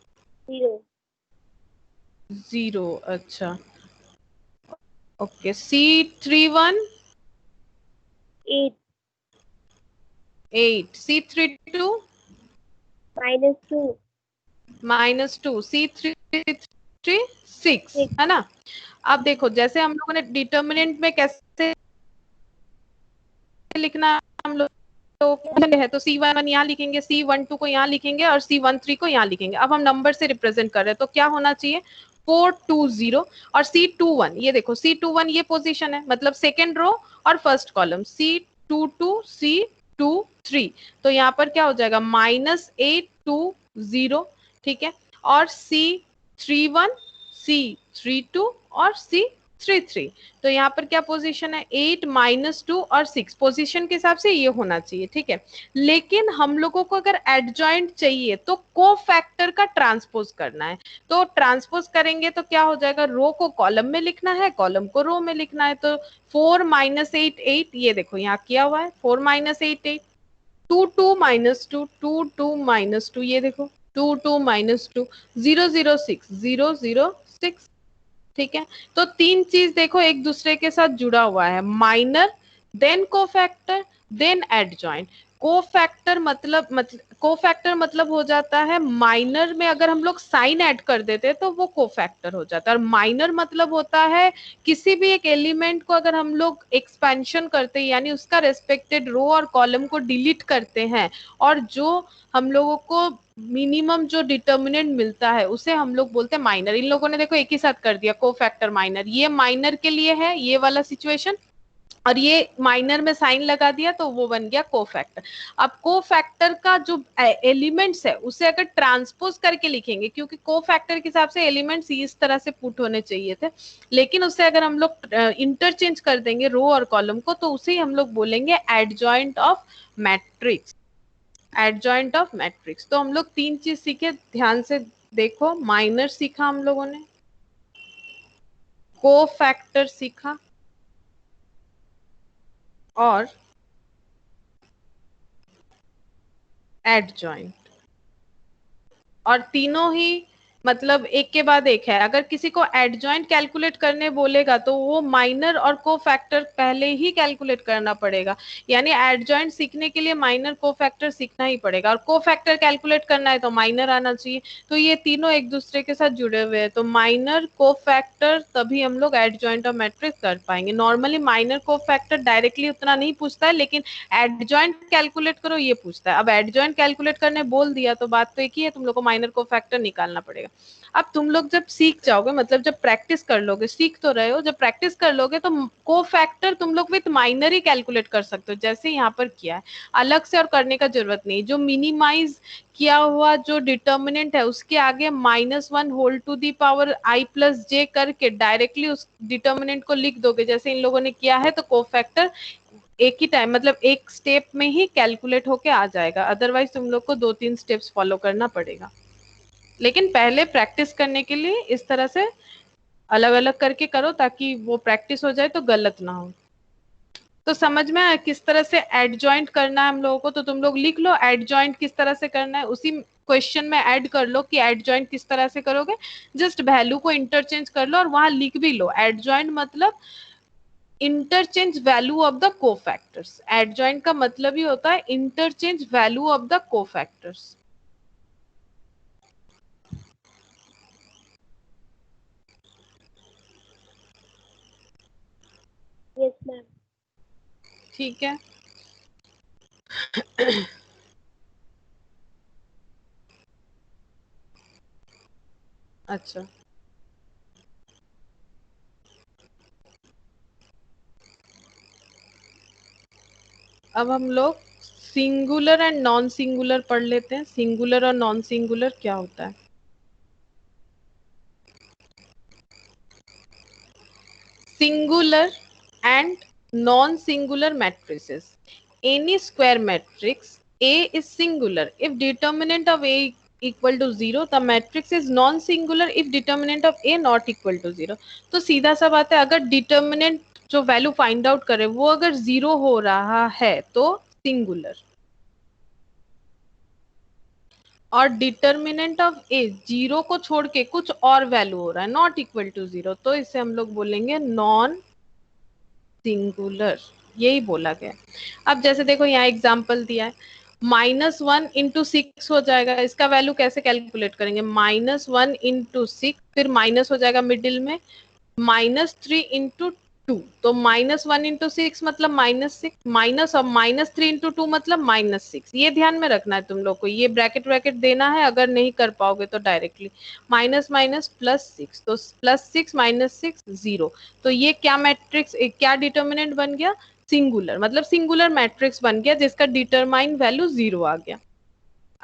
0। अच्छा ओके C31 8। C32 -2। C33 6 है ना। अब देखो जैसे हम लोगों ने डिटर्मिनेंट में कैसे लिखना है, हम लोग तो C11 यहाँ लिखेंगे, C12 को यहाँ लिखेंगे और C13 को यहाँ लिखेंगे। अब हम नंबर से रिप्रेजेंट कर रहे हैं तो क्या होना चाहिए 420 और C21, ये देखो C21 ये पोजीशन है, मतलब सेकेंड रो और फर्स्ट कॉलम, C22 C23, तो यहाँ पर क्या हो जाएगा -820, ठीक है, और C31 C32 और C33, तो यहाँ पर क्या पोजीशन है 8 -2 और 6, पोजीशन के हिसाब से ये होना चाहिए, ठीक है। लेकिन हम लोगों को अगर एडजॉइंट चाहिए तो कोफैक्टर का ट्रांसपोज करना है, तो ट्रांसपोज करेंगे तो क्या हो जाएगा, रो को कॉलम में लिखना है, कॉलम को रो में लिखना है, तो 4 -8 8, ये देखो यहाँ किया हुआ है 4 -8 8, 2 2 -2 2 2 -2, ये देखो 2 2 -2 0 0 6 0 0 6, ठीक है। तो तीन चीज देखो एक दूसरे के साथ जुड़ा हुआ है, minor then cofactor then adjoint. Cofactor मतलब हो जाता है माइनर में अगर हम लोग साइन ऐड कर देते तो वो कोफैक्टर हो जाता है। और माइनर मतलब होता है किसी भी एक एलिमेंट को अगर हम लोग एक्सपेंशन करते हैं यानी उसका रेस्पेक्टेड रो और कॉलम को डिलीट करते हैं और जो हम लोगों को मिनिमम जो डिटर्मिनेंट मिलता है उसे हम लोग बोलते हैं माइनर। इन लोगों ने देखो एक ही साथ कर दिया कोफैक्टर माइनर, ये माइनर के लिए है ये वाला सिचुएशन और ये माइनर में साइन लगा दिया तो वो बन गया कोफैक्टर। अब कोफैक्टर का जो एलिमेंट्स है उसे अगर ट्रांसपोज करके लिखेंगे क्योंकि कोफैक्टर के हिसाब से एलिमेंट्स इस तरह से पुट होने चाहिए थे, लेकिन उसे अगर हम लोग इंटरचेंज कर देंगे रो और कॉलम को तो उसे हम लोग बोलेंगे adjoint of matrix. Adjoint of matrix. तो हम लोग 3 चीज सीखे, ध्यान से देखो। माइनर सीखा हम लोगों ने, कोफैक्टर सीखा और एडजॉइंट। और तीनों ही मतलब एक के बाद एक है। अगर किसी को एडजॉइंट कैलकुलेट करने बोलेगा तो वो माइनर और कोफैक्टर पहले ही कैलकुलेट करना पड़ेगा, यानी एडजॉइंट सीखने के लिए माइनर कोफैक्टर सीखना ही पड़ेगा और कोफैक्टर कैलकुलेट करना है तो माइनर आना चाहिए। तो ये तीनों एक दूसरे के साथ जुड़े हुए हैं, तो माइनर कोफैक्टर तभी हम लोग एडजॉइंट और मैट्रिक्स कर पाएंगे। नॉर्मली माइनर कोफैक्टर डायरेक्टली उतना नहीं पूछता है, लेकिन एडजॉइंट कैलकुलेट करो ये पूछता है। अब एडजॉइंट कैलकुलेट करने बोल दिया तो बात तो एक ही है, तुम लोग को माइनर कोफैक्टर निकालना पड़ेगा। अब तुम लोग जब सीख जाओगे, मतलब जब प्रैक्टिस कर लोगे, सीख तो रहे हो, जब प्रैक्टिस कर लोगे तो कोफैक्टर तुम लोग विथ माइनर ही कैलकुलेट कर सकते हो जैसे यहाँ पर किया है, अलग से और करने का जरूरत नहीं। जो मिनिमाइज किया हुआ जो डिटर्मिनेंट है उसके आगे -1 whole to the power i plus j करके डायरेक्टली उस डिटर्मिनेंट को लिख दोगे जैसे इन लोगों ने किया है, तो कोफैक्टर एक ही टाइम मतलब एक स्टेप में ही कैलकुलेट होके आ जाएगा। अदरवाइज तुम लोग को 2-3 स्टेप्स फॉलो करना पड़ेगा, लेकिन पहले प्रैक्टिस करने के लिए इस तरह से अलग अलग करके करो ताकि वो प्रैक्टिस हो जाए तो गलत ना हो। तो समझ में आया किस तरह से एडजॉइंट करना है हम लोगों को। तो तुम लोग लिख लो एडजॉइंट किस तरह से करना है, उसी क्वेश्चन में ऐड कर लो कि एडजॉइंट किस तरह से करोगे। जस्ट वैल्यू को इंटरचेंज कर लो और वहां लिख भी लो एडजॉइंट मतलब interchange value of the cofactors. Adjoint का मतलब ही होता है interchange value of the cofactors. Yes ma'am. ठीक है। अच्छा, अब हम लोग सिंगुलर एंड नॉन सिंगुलर पढ़ लेते हैं। सिंगुलर और नॉन सिंगुलर क्या होता है। Singular and non singular matrices. Any square matrix A is singular if determinant of A equal to 0. The matrix is non-singular if determinant of A not equal to 0. तो सीधा सा बात है, अगर determinant जो वैल्यू फाइंड आउट करे वो अगर 0 हो रहा है तो सिंगुलर, और डिटर्मिनेंट ऑफ ए 0 को छोड़ के कुछ और वैल्यू हो रहा है नॉट इक्वल टू 0 तो इसे हम लोग बोलेंगे नॉन सिंगुलर। यही बोला गया। अब जैसे देखो यहाँ एग्जाम्पल दिया है, -1 इंटू 6 हो जाएगा। इसका वैल्यू कैसे कैलकुलेट करेंगे, -1 इंटू 6 फिर माइनस हो जाएगा मिडिल में, -3 इंटू 2 तो -1 इंटू 6 मतलब -6 माइनस, और -3 इंटू 2 मतलब -6। ये ध्यान में रखना है तुम लोग को, ये ब्रैकेट ब्रैकेट देना है, अगर नहीं कर पाओगे तो डायरेक्टली माइनस माइनस +6 तो +6 -6 0। तो ये क्या मैट्रिक्स, क्या डिटर्मिनेंट बन गया, सिंगुलर, मतलब सिंगुलर मैट्रिक्स बन गया जिसका डिटरमाइन वैल्यू 0 आ गया।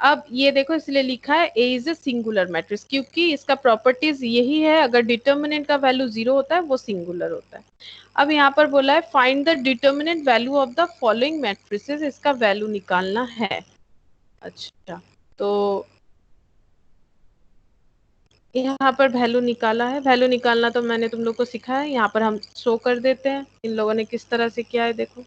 अब ये देखो इसलिए लिखा है ए इज ए सिंगुलर मैट्रिक्स क्योंकि इसका प्रॉपर्टीज यही है, अगर डिटर्मिनेंट का वैल्यू 0 होता है वो सिंगुलर होता है। अब यहाँ पर बोला है find the determinant value of the following matrices, इसका वैल्यू निकालना है। अच्छा, तो यहाँ पर वैल्यू निकाला है, वैल्यू निकालना तो मैंने तुम लोग को सिखाया है, यहाँ पर हम शो कर देते हैं इन लोगों ने किस तरह से किया है। देखो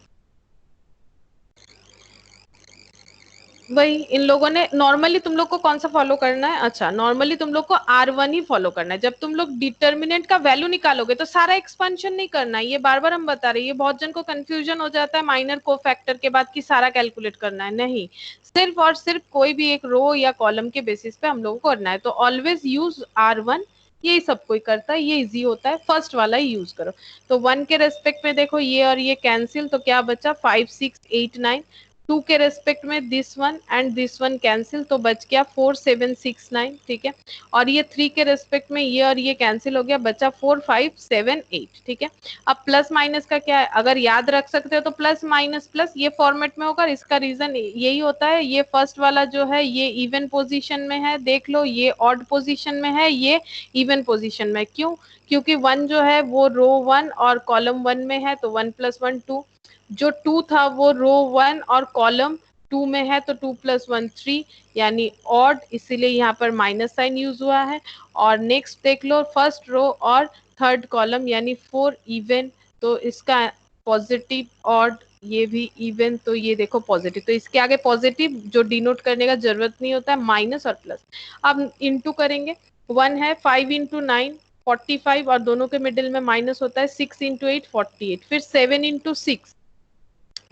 वही इन लोगों ने नॉर्मली तुम लोग को कौन सा फॉलो करना है, अच्छा नॉर्मली तुम लोग को R1 ही फॉलो करना है। जब तुम लोग डिटर्मिनेंट का वैल्यू निकालोगे तो सारा एक्सपेंशन नहीं करना है, ये बार बार हम बता रहे हैं, ये बहुत जन को कंफ्यूजन हो जाता है माइनर को फैक्टर के बाद कि सारा कैलकुलेट करना है, नहीं, सिर्फ और सिर्फ कोई भी एक रो या कॉलम के बेसिस पे हम लोगों को करना है। तो ऑलवेज यूज R1, यही सब कोई करता है, ये इजी होता है, फर्स्ट वाला ही यूज करो। तो 1 के रेस्पेक्ट में देखो ये और ये कैंसिल, तो क्या बचा 5 6 8 9। 2 के रेस्पेक्ट में दिस वन कैंसिल, तो बच गया 4 7 6 9, ठीक है। और ये 3 के रेस्पेक्ट में ये और ये कैंसिल हो गया, बचा 4 5 7 8, ठीक है। अब प्लस माइनस का क्या है, अगर याद रख सकते हो तो प्लस माइनस प्लस ये फॉर्मेट में होगा। इसका रीजन यही होता है, ये फर्स्ट वाला जो है ये इवन पोजीशन में है, देख लो, ये ऑड पोजीशन में है, ये इवन पोजीशन में। क्यों? क्योंकि 1 जो है वो रो 1 और कॉलम 1 में है, तो 1 + 1 2। जो 2 था वो रो 1 और कॉलम 2 में है, तो 2 + 1 3, यानी ऑड, इसीलिए यहाँ पर माइनस साइन यूज हुआ है। और नेक्स्ट देख लो, फर्स्ट रो और थर्ड कॉलम यानी 4 इवन, तो इसका पॉजिटिव ऑड, ये भी इवन, तो ये देखो पॉजिटिव, तो इसके आगे पॉजिटिव जो डिनोट करने का जरूरत नहीं होता है, माइनस और प्लस। अब इंटू करेंगे, 1 है 5 × 9 45, और दोनों के मिडिल में माइनस होता है, 6 × 8 48, फिर 7 × 6,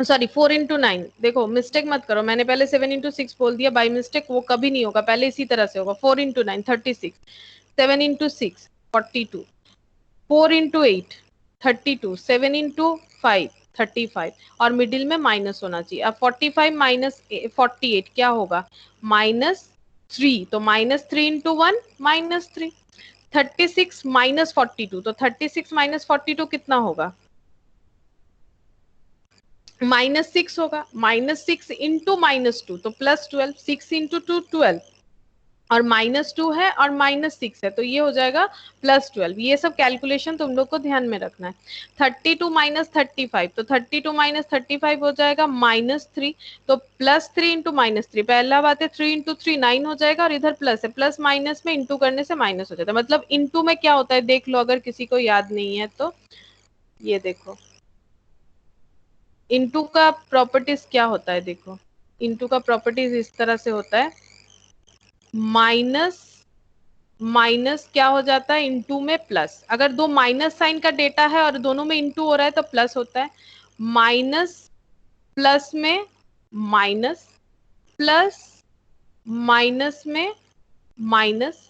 सॉरी 4 × 9, देखो मिस्टेक मत करो, मैंने पहले 7 × 6 बोल दिया बाय मिस्टेक, वो कभी नहीं होगा, पहले इसी तरह से होगा। 4 × 9 36, 7 × 6 42, 4 × 8 32, 7 × 5 35, और मिडिल में माइनस होना चाहिए। अब 45 - 48 क्या होगा, -3, तो -3 × 1 -3। 36 - 42, तो 36 - 42 कितना होगा, -6 होगा। -6 × -2 तो +12, 6 × 2 12, और -2 है और -6 है, तो ये हो जाएगा +12। ये सब कैलकुलेशन तुम लोग को ध्यान में रखना है। 32 - 35, तो 32 - 35 हो जाएगा -3, तो +3 × -3, पहला बात है 3 × 3 9 हो जाएगा, और इधर प्लस है, प्लस माइनस में इंटू करने से माइनस हो जाता है। मतलब इंटू में क्या होता है देख लो, अगर किसी को याद नहीं है तो ये देखो, इनटू का प्रॉपर्टीज क्या होता है, देखो इनटू का प्रॉपर्टीज इस तरह से होता है, माइनस माइनस क्या हो जाता है इनटू में प्लस। अगर दो माइनस साइन का डेटा है और दोनों में इनटू हो रहा है तो प्लस होता है, माइनस प्लस में माइनस, प्लस माइनस में माइनस,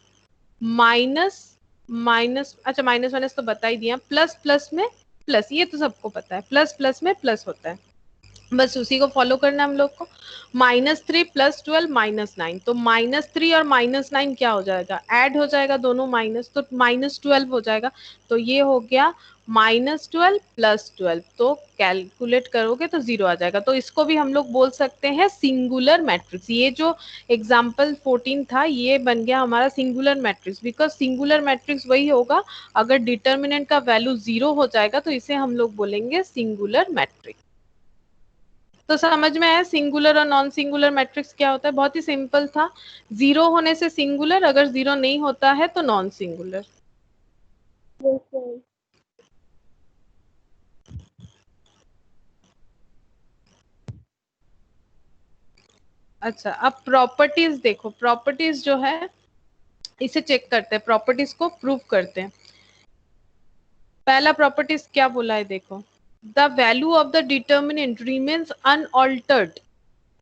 माइनस माइनस, अच्छा माइनस माइनस तो बता ही दिया, प्लस प्लस में प्लस, ये तो सबको पता है, प्लस प्लस में प्लस होता है, बस उसी को फॉलो करना है हम लोग को। -3 + 12 -9, तो -3 और -9 क्या हो जाएगा, ऐड हो जाएगा दोनों माइनस, तो -12 हो जाएगा। तो ये हो गया -12 + 12, तो कैलकुलेट करोगे तो 0 आ जाएगा। तो इसको भी हम लोग बोल सकते हैं सिंगुलर मैट्रिक्स। ये जो एग्जाम्पल 14 था ये बन गया हमारा singular matrix, because singular matrix वही होगा अगर डिटर्मिनेंट का वैल्यू 0 हो जाएगा, तो इसे हम लोग बोलेंगे सिंगुलर मैट्रिक्स। तो समझ में आया सिंगुलर और नॉन सिंगुलर मैट्रिक्स क्या होता है, बहुत ही सिंपल था। 0 होने से सिंगुलर, अगर 0 नहीं होता है तो नॉन सिंगुलर। बिल्कुल। अच्छा अब प्रॉपर्टीज देखो, प्रॉपर्टीज जो है इसे चेक करते हैं, प्रॉपर्टीज को प्रूव करते हैं। पहला प्रॉपर्टीज क्या बोला है देखो, the value of the determinant remains unaltered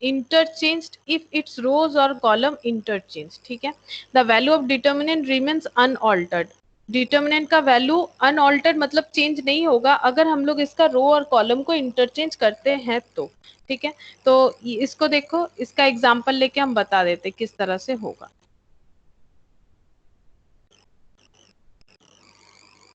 interchanged if its rows or column interchange, ठीक है। the value of determinant remains unaltered, determinant का वैल्यू अनऑल्टर्ड मतलब चेंज नहीं होगा अगर हम लोग इसका रो और कॉलम को इंटरचेंज करते हैं तो, ठीक है। तो इसको देखो, इसका एग्जांपल लेके हम बता देते किस तरह से होगा।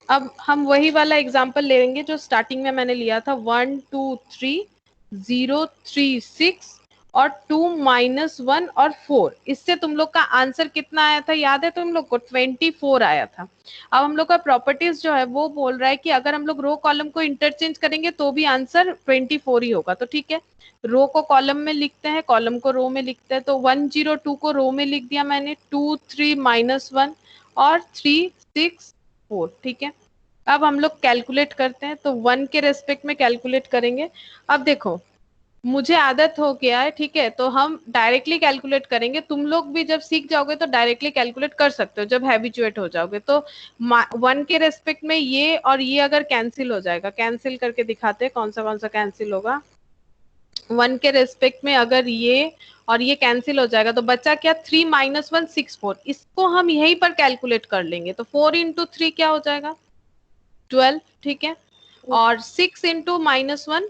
अब हम वही वाला एग्जांपल लेंगे जो स्टार्टिंग में मैंने लिया था, 1 2 3 0 3 6 और 2 -1 और 4। इससे तुम लोग का आंसर कितना आया था याद है तुम लोग को, 24 आया था। अब हम लोग का प्रॉपर्टीज जो है वो बोल रहा है कि अगर हम लोग रो कॉलम को इंटरचेंज करेंगे तो भी आंसर 24 ही होगा, तो ठीक है। रो को कॉलम में लिखते हैं, कॉलम को रो में लिखते हैं, तो 102 को रो में लिख दिया मैंने, 2 3 -1 और 3 6 4, ठीक है। अब हम लोग कैलकुलेट करते हैं, तो 1 के रेस्पेक्ट में कैलकुलेट करेंगे। अब देखो मुझे आदत हो गया है, ठीक है, तो हम डायरेक्टली कैलकुलेट करेंगे। तुम लोग भी जब सीख जाओगे तो डायरेक्टली कैलकुलेट कर सकते हो जब हैबिचुएट हो जाओगे। तो 1 के रेस्पेक्ट में ये और ये अगर कैंसिल हो जाएगा, कैंसिल करके दिखाते हैं कौन सा कैंसिल होगा। 1 के रेस्पेक्ट में अगर ये और ये कैंसिल हो जाएगा तो बचा क्या, 3 माइनस 1 6 4। इसको हम यहीं पर कैलकुलेट कर लेंगे तो 4 इंटू 3 क्या हो जाएगा, 12, ठीक है। और 6 इंटू -1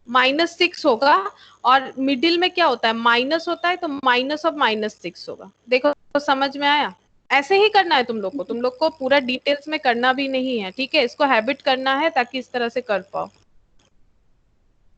-6 होगा। और मिडिल में क्या होता है, माइनस होता है, तो माइनस ऑफ -6 होगा। देखो तो समझ में आया। ऐसे ही करना है तुम लोग को पूरा डिटेल्स में करना भी नहीं है, ठीक है, इसको हैबिट करना है ताकि इस तरह से कर पाओ।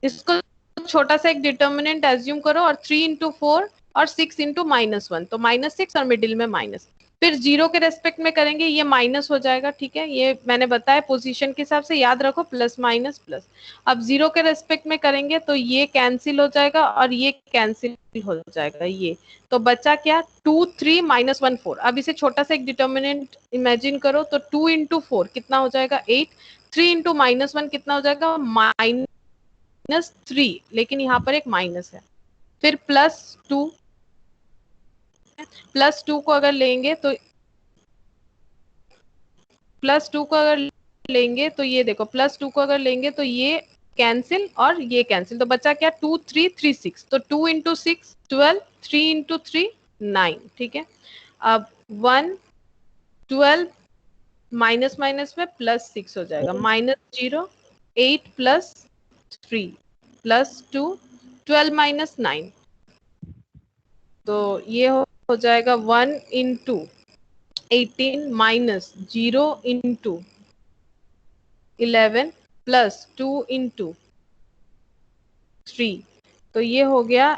इसको छोटा सा एक डिटर्मिनेंट एज्यूम करो और 3 इंटू 4 और 6 इंटू -1, तो -6 और मिडिल में माइनस। फिर 0 के रेस्पेक्ट में करेंगे, ये माइनस हो जाएगा, ठीक है, ये मैंने बताया पोजीशन के हिसाब से याद रखो, प्लस माइनस प्लस। अब 0 के रेस्पेक्ट में करेंगे तो ये कैंसिल हो जाएगा और ये कैंसिल हो जाएगा, ये तो बचा क्या, 2 3 -1 4। अब इसे छोटा सा एक डिटर्मिनेंट इमेजिन करो, तो 2 इंटू 4 कितना हो जाएगा 8, 3 इंटू -1 कितना हो जाएगा -3, लेकिन यहाँ पर एक माइनस है। फिर +2, +2 को अगर लेंगे तो +2 को अगर लेंगे तो ये देखो, +2 को अगर लेंगे तो ये कैंसिल और ये कैंसिल, तो बचा क्या 2 3 3 6, तो 2 इंटू 6 12, 3 इंटू 3 9, ठीक है। अब 1 12 माइनस माइनस में +6 हो जाएगा, -0 8 प्लस 3 +2 12 -9, तो ये हो जाएगा 1 into 18 minus 0 into 11 plus 2 into 3, तो ये हो गया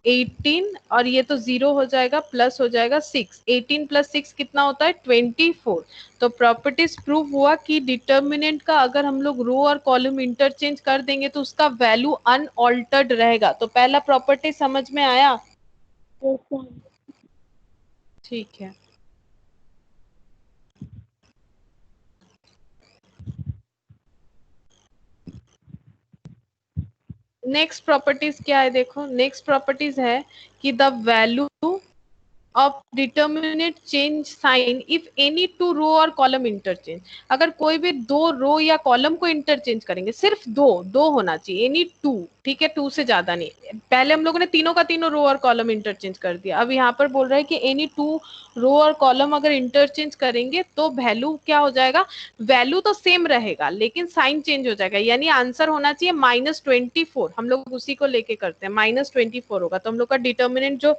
18 और ये तो 0 हो जाएगा, प्लस हो जाएगा 6, 18 प्लस 6 कितना होता है 24। तो प्रॉपर्टीज प्रूव हुआ कि डिटर्मिनेंट का अगर हम लोग रो और कॉलम इंटरचेंज कर देंगे तो उसका वैल्यू अनऑल्टर्ड रहेगा। तो पहला प्रॉपर्टी समझ में आया, Yes, ma'am. ठीक है। नेक्स्ट प्रॉपर्टीज क्या है, देखो नेक्स्ट प्रॉपर्टीज है कि the value of determinant change sign if any two row और कॉलम इंटरचेंज। अगर कोई भी दो रो या कॉलम को इंटरचेंज करेंगे, सिर्फ दो होना चाहिए, एनी टू, ठीक है, 2 से ज्यादा नहीं। पहले हम लोगों ने तीनों का तीनों रो और कॉलम इंटरचेंज कर दिया, अब यहाँ पर बोल रहा है कि एनी 2 रो और कॉलम अगर इंटरचेंज करेंगे तो वैल्यू क्या हो जाएगा, वैल्यू तो सेम रहेगा लेकिन साइन चेंज हो जाएगा, यानी आंसर होना चाहिए -24। हम लोग उसी को लेके करते हैं, -24 होगा। तो हम लोग का डिटर्मिनेंट जो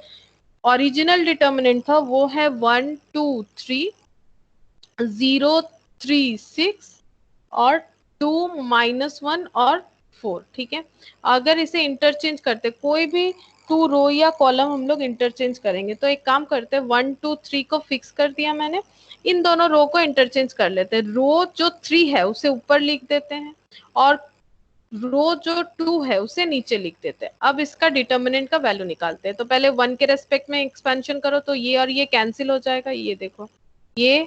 ओरिजिनल डिटर्मिनेंट था वो है 1 2 3 0 3 6 और 2 -1 और 4, ठीक है। अगर इसे इंटरचेंज करते, कोई भी 2 रो या कॉलम हम लोग इंटरचेंज करेंगे, तो एक काम करते हैं, 1 2 3 को फिक्स कर दिया मैंने, इन दोनों रो को इंटरचेंज कर लेते हैं। रो जो 3 है उसे ऊपर लिख देते हैं और रो जो 2 है उसे नीचे लिख देते हैं। अब इसका डिटर्मिनेंट का वैल्यू निकालते हैं। तो पहले 1 के रेस्पेक्ट में एक्सपेंशन करो तो ये और ये कैंसिल हो जाएगा, ये देखो ये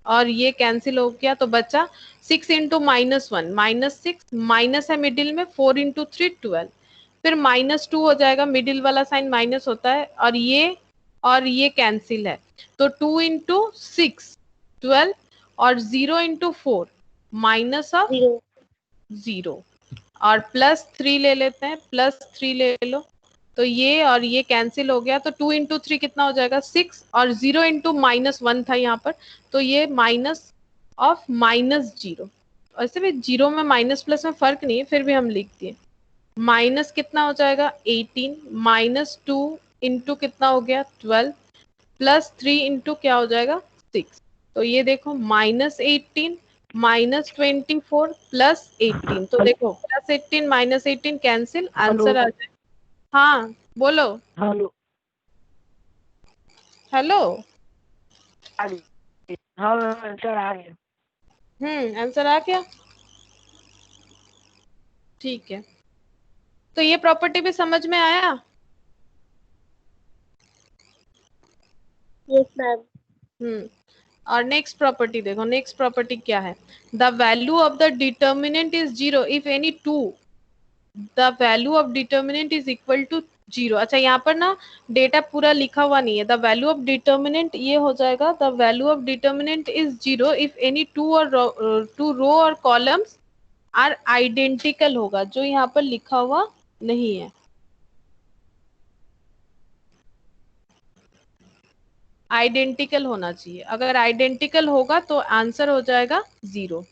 और ये कैंसिल हो गया, तो बचा 6 इंटू -1 -6, माइनस है मिडिल में, 4 इंटू 3 12, फिर -2 हो जाएगा, मिडिल वाला साइन माइनस होता है, और ये कैंसिल है, तो 2 इंटू 6 12 और 0 इंटू 4 माइनस ऑफ 0 और +3 ले लेते हैं, +3 ले लो, तो ये और ये कैंसिल हो गया, तो 2 इंटू 3 कितना हो जाएगा 6 और 0 इंटू -1 था यहाँ पर, तो ये माइनस ऑफ -0। वैसे भी 0 में माइनस प्लस में फर्क नहीं है, फिर भी हम लिख दिए। माइनस कितना हो जाएगा 18, -2 इंटू कितना हो गया 12, +3 इंटू क्या हो जाएगा 6, तो ये देखो -18 -24 +18, तो देखो +18 -18 कैंसिल, आंसर आ जाए। हाँ बोलो। Hello hello. हाँ मैम आंसर आ गया। आंसर आ गया, ठीक है। तो ये प्रॉपर्टी भी समझ में आया। Yes, ma'am. और नेक्स्ट प्रॉपर्टी देखो, नेक्स्ट प्रॉपर्टी क्या है, the value of the determinant is 0 if any two the value of determinant is equal to 0। अच्छा यहाँ पर ना डेटा पूरा लिखा हुआ नहीं है। द वैल्यू ऑफ डिटर्मिनेंट ये हो जाएगा, the value of determinant is 0 if any two row और कॉलम्स आर आइडेंटिकल होगा, जो यहाँ पर लिखा हुआ नहीं है। आइडेंटिकल होना चाहिए, अगर आइडेंटिकल होगा तो आंसर हो जाएगा 0।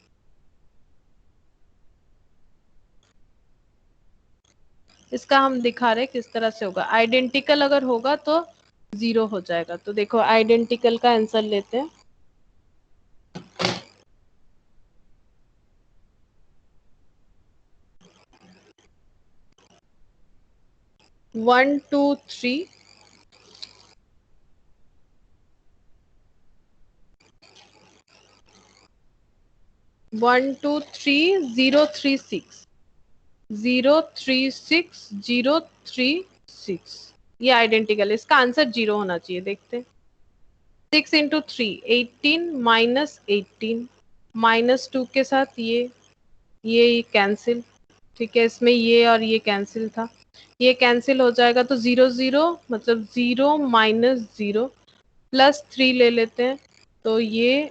इसका हम दिखा रहे किस तरह से होगा। आइडेंटिकल अगर होगा तो 0 हो जाएगा। तो देखो आइडेंटिकल का आंसर लेते हैं। वन टू थ्री, 1 2 3 0 3 6 0 3 6 0 3 6, ये आइडेंटिकल। इसका आंसर 0 होना चाहिए। देखते 6 इंटू 3 18 माइनस 18 -2 के साथ ये कैंसिल। ठीक है, इसमें ये और ये कैंसिल था, ये कैंसिल हो जाएगा तो 0 0 मतलब 0 माइनस 0 +3 ले लेते हैं तो ये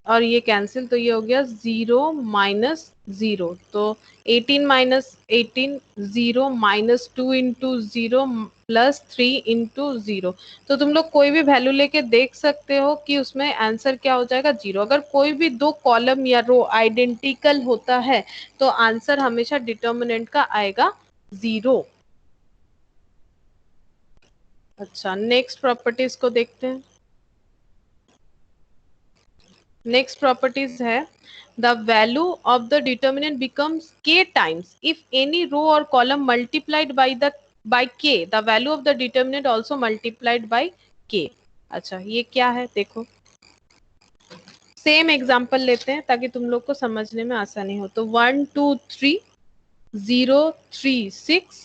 और ये कैंसिल, तो ये हो गया 0 माइनस 0। तो 18 माइनस 18 0 माइनस 2 इंटू 0 +3 इंटू 0। तो तुम लोग कोई भी वैल्यू लेके देख सकते हो कि उसमें आंसर क्या हो जाएगा 0। अगर कोई भी दो कॉलम या रो आइडेंटिकल होता है तो आंसर हमेशा डिटर्मिनेंट का आएगा 0। अच्छा, नेक्स्ट प्रॉपर्टीज को देखते हैं। नेक्स्ट प्रॉपर्टीज है the value of the determinant becomes k times if any row और column multiplied by k, the value of the determinant also multiplied by k। अच्छा ये क्या है देखो, सेम एग्जांपल लेते हैं ताकि तुम लोग को समझने में आसानी हो। तो 1 2 3 0 3 6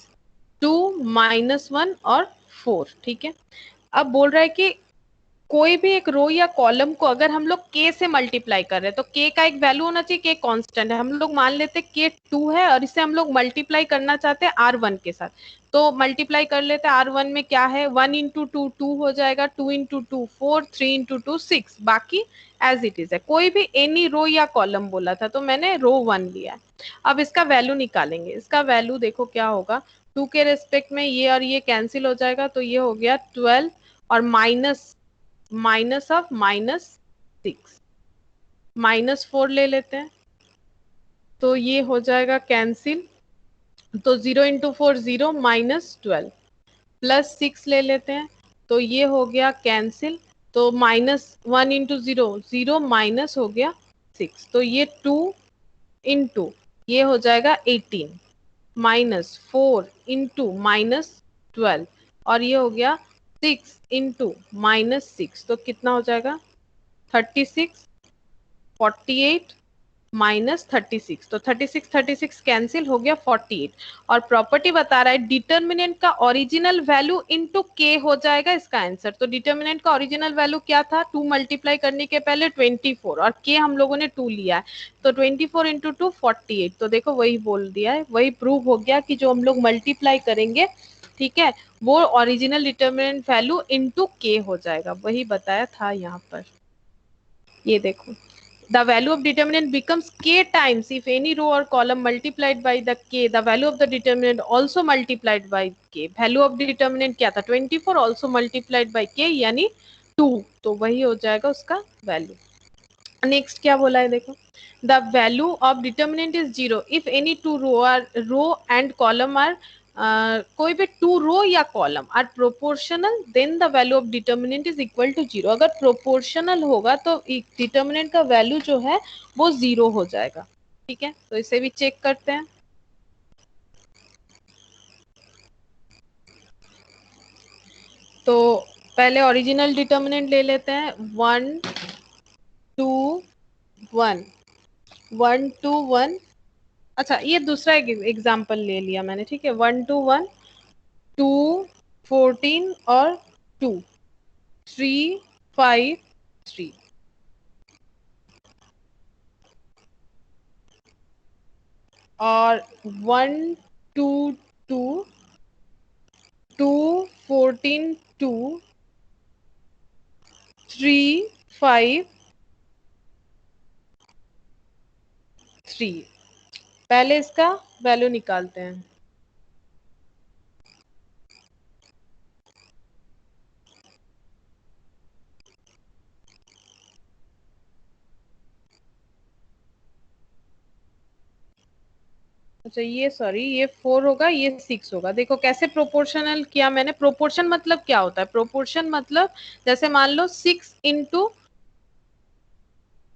2 -1 और 4। ठीक है, अब बोल रहा है कि कोई भी एक रो या कॉलम को अगर हम लोग k से मल्टीप्लाई कर रहे हैं तो k का एक वैल्यू होना चाहिए, k कांस्टेंट है। हम लोग मान लेते हैं k 2 है और इसे हम लोग मल्टीप्लाई करना चाहते हैं r1 के साथ, तो मल्टीप्लाई कर लेते हैं। r1 में क्या है, 1 इंटू 2 2 हो जाएगा, 2 इंटू 2 4, 3 इंटू 2 6, बाकी एज इट इज है। कोई भी एनी रो या कॉलम बोला था तो मैंने रो 1 लिया है। अब इसका वैल्यू निकालेंगे। इसका वैल्यू देखो क्या होगा, 2 के रेस्पेक्ट में ये और ये कैंसिल हो जाएगा तो ये हो गया 12 और माइनस ऑफ -6 -4 ले लेते हैं तो ये हो जाएगा कैंसिल, तो 0 इंटू 4 0 -12 +6 ले लेते हैं तो ये हो गया कैंसिल, तो -1 इंटू 0 0 माइनस हो गया 6, तो ये 2 इंटू ये हो जाएगा 18 -4 इंटू -12 और ये हो गया 6 इंटू -6, तो कितना हो जाएगा 36 48 -36, तो 36 कैंसिल हो गया 48। और प्रॉपर्टी बता रहा है डिटर्मिनेंट का ओरिजिनल वैल्यू इनटू के हो जाएगा इसका आंसर। तो डिटर्मिनेंट का ओरिजिनल वैल्यू क्या था, 2 मल्टीप्लाई करने के पहले 24 और के हम लोगों ने 2 लिया है, तो 24 इंटू 2 48। तो देखो वही बोल दिया है, वही प्रूव हो गया कि जो हम लोग मल्टीप्लाई करेंगे ठीक है वो ओरिजिनल डिटर्मिनेंट वैल्यू इनटू के हो जाएगा, वही बताया था यहाँ पर। ये देखो the value of determinant becomes k times if any row or column multiplied by the k, the value of the determinant also multiplied by k। value of determinant क्या था 24 also multiplied by k यानी 2, तो वही हो जाएगा उसका वैल्यू। नेक्स्ट क्या बोला है देखो, the value of determinant is 0 if any two row and column are कोई भी 2 रो या column are proportional then the value of determinant is equal to 0। अगर प्रोपोर्शनल होगा तो डिटर्मिनेंट का वैल्यू जो है वो 0 हो जाएगा। ठीक है, तो इसे भी चेक करते हैं। तो पहले ओरिजिनल डिटर्मिनेंट ले लेते हैं, 1 2 1 1 2 1। अच्छा ये दूसरा एग्जाम्पल ले लिया मैंने, ठीक है 1 2 1 2 14 और 2 3 5 3। और 1 2 2 2 14 2 3 5 3। पहले इसका वैल्यू निकालते हैं। अच्छा ये सॉरी ये 4 होगा, ये 6 होगा। देखो कैसे प्रोपोर्शनल किया मैंने। प्रोपोर्शन मतलब क्या होता है? प्रोपोर्शन मतलब जैसे मान लो 6 इंटू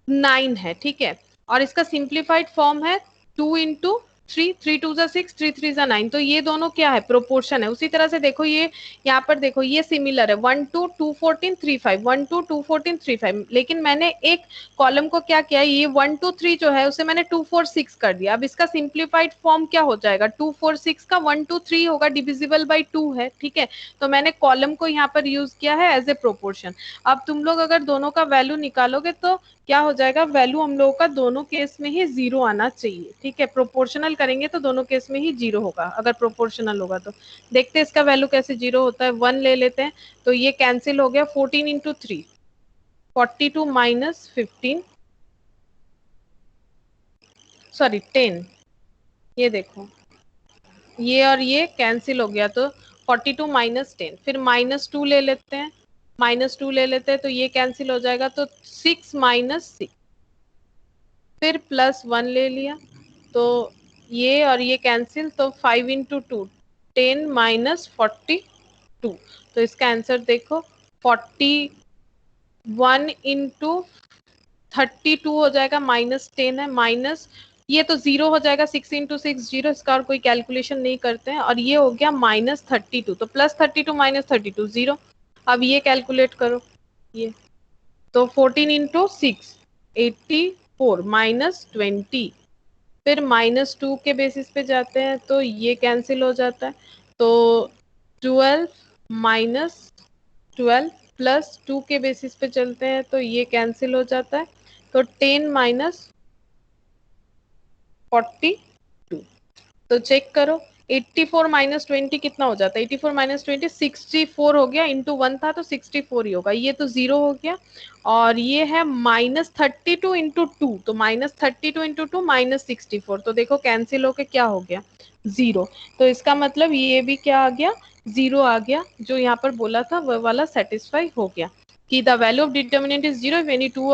9 है, ठीक है, और इसका सिंप्लीफाइड फॉर्म है 2 इंटू 3, 3 2 जा 6, 3 3 जा 9। तो ये दोनों क्या है? प्रोपोर्शन है। उसी तरह से देखो ये यहाँ पर देखो ये सिमिलर है 1 2 2 14 3 5, 1 2 2 14 3 5, लेकिन मैंने एक कॉलम को क्या किया, ये 1 2 3 जो है उसे मैंने 2 4 6 कर दिया। अब इसका सिंप्लीफाइड फॉर्म क्या हो जाएगा? 2 4 6 का 1 2 3 होगा, डिविजिबल बाई 2 है, ठीक है। तो मैंने कॉलम को यहाँ पर यूज किया है एज ए प्रोपोर्शन। अब तुम लोग अगर दोनों का वैल्यू निकालोगे तो क्या हो जाएगा? वैल्यू हम लोगों का दोनों केस में ही 0 आना चाहिए, ठीक है। प्रोपोर्शनल करेंगे तो दोनों केस में ही 0 होगा अगर प्रोपोर्शनल होगा तो। देखते हैं इसका वैल्यू कैसे 0 होता है। 1 ले लेते हैं तो ये कैंसिल हो गया। 14 इंटू 3 42 माइनस 15, सॉरी 10, ये देखो ये और ये कैंसिल हो गया तो 42 माइनस 10। फिर -2 ले लेते हैं, -2 ले लेते हैं तो ये कैंसिल हो जाएगा तो 6 माइनस 6। फिर +1 ले लिया तो ये और ये कैंसिल तो 5 इंटू 2 10 माइनस 42। तो इसका आंसर देखो 41 इंटू 32 हो जाएगा, -10 है, माइनस ये तो 0 हो जाएगा। 6 इंटू 6 0, इसका और कोई कैलकुलेशन नहीं करते हैं। और ये हो गया -32, तो +32 -32 0। अब ये कैलकुलेट करो ये, तो 14 इंटू 6 84 -20। फिर -2 के बेसिस पे जाते हैं तो ये कैंसिल हो जाता है तो 12 माइनस 12 +2 के बेसिस पे चलते हैं तो ये कैंसिल हो जाता है तो 10 माइनस 42। तो चेक करो 84 माइनस 20 कितना हो जाता है? 84 माइनस 20 64 हो गया, इंटू 1 था तो 64 ही होगा। ये तो 0 हो गया। और ये है -32 इंटू 2, तो -32 इंटू 2 -64। तो देखो कैंसिल होके क्या हो गया? 0। तो इसका मतलब ये भी क्या आ गया? 0 आ गया। जो यहाँ पर बोला था वह वाला सेटिस्फाई हो गया कि the value of determinant is 0 if any two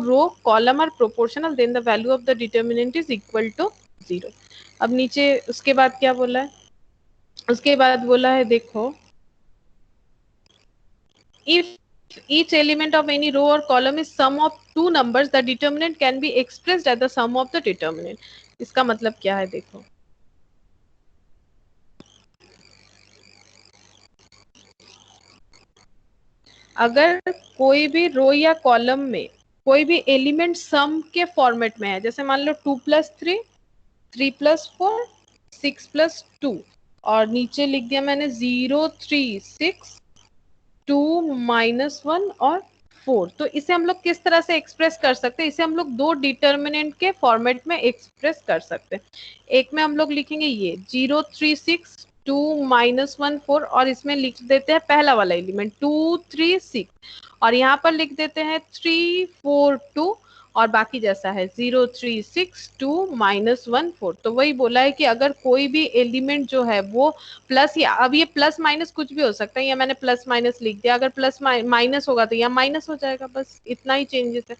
row column are proportional then the value of the determinant is equal to 0। अब नीचे उसके बाद क्या बोला है? उसके बाद बोला है देखो, if each element of any row or column is sum of two numbers the determinant can be expressed as the sum of the determinant। इसका मतलब क्या है देखो, अगर कोई भी रो या कॉलम में कोई भी एलिमेंट सम के फॉर्मेट में है, जैसे मान लो 2 + 3 3 + 4 6 + 2, और नीचे लिख दिया मैंने 0 3 6 2 -1 और 4। तो इसे हम लोग किस तरह से एक्सप्रेस कर सकते हैं? इसे हम लोग दो डिटर्मिनेंट के फॉर्मेट में एक्सप्रेस कर सकते हैं। एक में हम लोग लिखेंगे ये 0 3 6 2 -1 4, और इसमें लिख देते हैं पहला वाला एलिमेंट 2 3 6, और यहाँ पर लिख देते हैं 3 4 2, और बाकी जैसा है 0 3 6 2 -1 4। तो वही बोला है कि अगर कोई भी एलिमेंट जो है वो प्लस, या अब ये प्लस माइनस कुछ भी हो सकता है, या मैंने प्लस माइनस लिख दिया, अगर प्लस माइनस होगा तो यहाँ माइनस हो जाएगा, बस इतना ही चेंजेस है।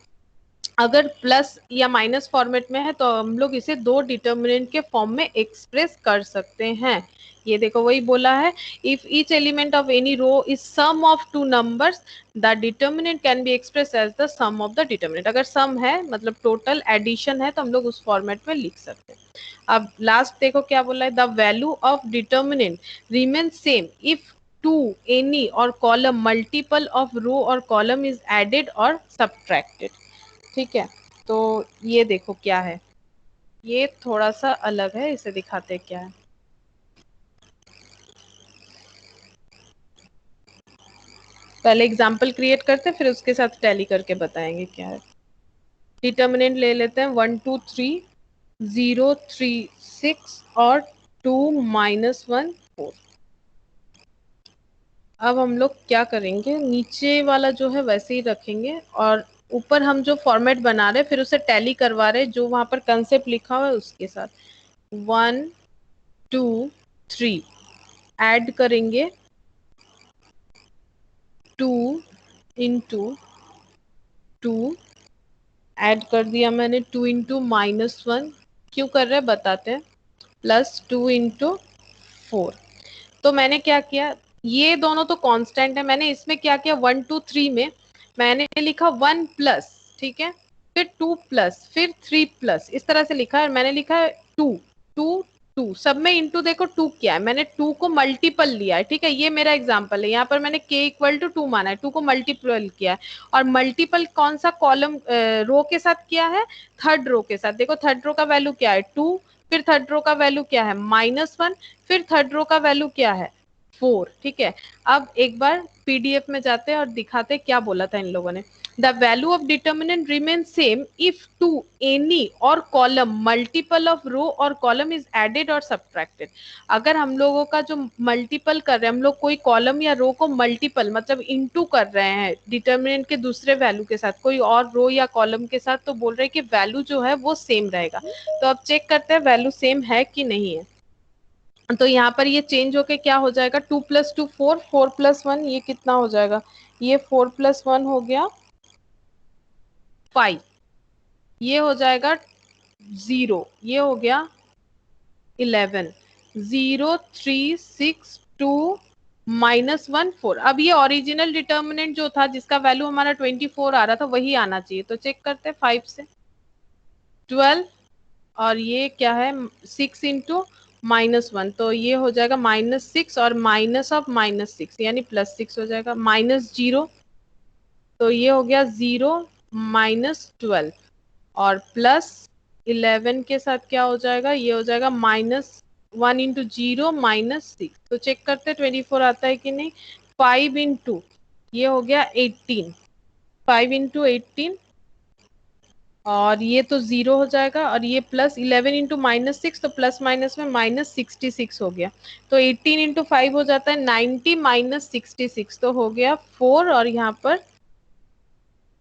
अगर प्लस या माइनस फॉर्मेट में है तो हम लोग इसे दो डिटर्मिनेंट के फॉर्म में एक्सप्रेस कर सकते हैं। ये देखो वही बोला है, if each element of any row is sum of two numbers the determinant can be express as the sum of the determinant. अगर सम है मतलब टोटल एडिशन है तो हम लोग उस फॉर्मेट में लिख सकते हैं। अब लास्ट देखो क्या बोला है, the value of determinant remain same if two any और कॉलम मल्टीपल ऑफ रो और कॉलम इज एडेड और सब्ट्रैक्टेड। ठीक है, तो ये देखो क्या है, ये थोड़ा सा अलग है, इसे दिखाते क्या है। पहले एग्जांपल क्रिएट करते फिर उसके साथ टैली करके बताएंगे क्या है। डिटर्मिनेंट ले लेते हैं 1 2 3 0 3 6 और 2 -1 4। अब हम लोग क्या करेंगे, नीचे वाला जो है वैसे ही रखेंगे और ऊपर हम जो फॉर्मेट बना रहे हैं फिर उसे टैली करवा रहे हैं जो वहां पर कंसेप्ट लिखा हुआ है उसके साथ। 1 2 3 ऐड करेंगे 2 इंटू 2, ऐड कर दिया मैंने 2 इंटू -1, क्यों कर रहे हैं बताते हैं, प्लस 2 इंटू 4। तो मैंने क्या किया, ये दोनों तो कांस्टेंट है, मैंने इसमें क्या किया 1 2 3 में मैंने लिखा 1 प्लस, ठीक है, फिर 2 प्लस, फिर 3 प्लस, इस तरह से लिखा है। मैंने लिखा है 2 2 2, सब में इंटू देखो 2 किया है मैंने, 2 को मल्टीपल लिया है, ठीक है, ये मेरा एग्जांपल है। यहाँ पर मैंने k इक्वल टू 2 माना है, 2 को मल्टीपल किया है। और मल्टीपल कौन सा कॉलम रो के साथ किया है, थर्ड रो के साथ। देखो थर्ड रो का वैल्यू क्या है 2, फिर थर्ड रो का वैल्यू क्या है -1, फिर थर्ड रो का वैल्यू क्या है 4, ठीक है। अब एक बार पीडीएफ में जाते हैं और दिखाते हैं क्या बोला था इन लोगों ने। The value of determinant remain same if two any और कॉलम मल्टीपल ऑफ रो और कॉलम इज एडेड और सब्ट्रैक्टेड। अगर हम लोगों का जो मल्टीपल कर रहे हैं, हम लोग कोई कॉलम या रो को मल्टीपल मतलब इनटू कर रहे हैं डिटर्मिनेंट के दूसरे वैल्यू के साथ, कोई और रो या कॉलम के साथ, तो बोल रहे हैं कि वैल्यू जो है वो सेम रहेगा। तो अब चेक करते हैं वैल्यू सेम है कि नहीं है। तो यहाँ पर ये चेंज होके क्या हो जाएगा, 2 + 2 4, 4 + 1 ये कितना हो जाएगा, ये 4 + 1 हो गया 5, ये हो जाएगा 0, ये हो गया 11, 0 3 6 2 -1 4। अब ये ओरिजिनल डिटर्मिनेंट जो था जिसका वैल्यू हमारा 24 आ रहा था वही आना चाहिए। तो चेक करते हैं 5 से 12, और ये क्या है 6 इंटू -1, तो ये हो जाएगा -6 और माइनस ऑफ -6 यानी +6 हो जाएगा, -0, तो ये हो गया 0 -12 और +11 के साथ क्या हो जाएगा, ये हो जाएगा -1 इंटू 0 -6। तो चेक करते 24 आता है कि नहीं। 5 इंटू ये हो गया 18, 5 इंटू 18 और ये तो 0 हो जाएगा, और ये +11 इंटू -6, तो प्लस माइनस में -66 हो गया। तो 18 इंटू 5 हो जाता है 90 -66, तो हो गया 4 और यहाँ पर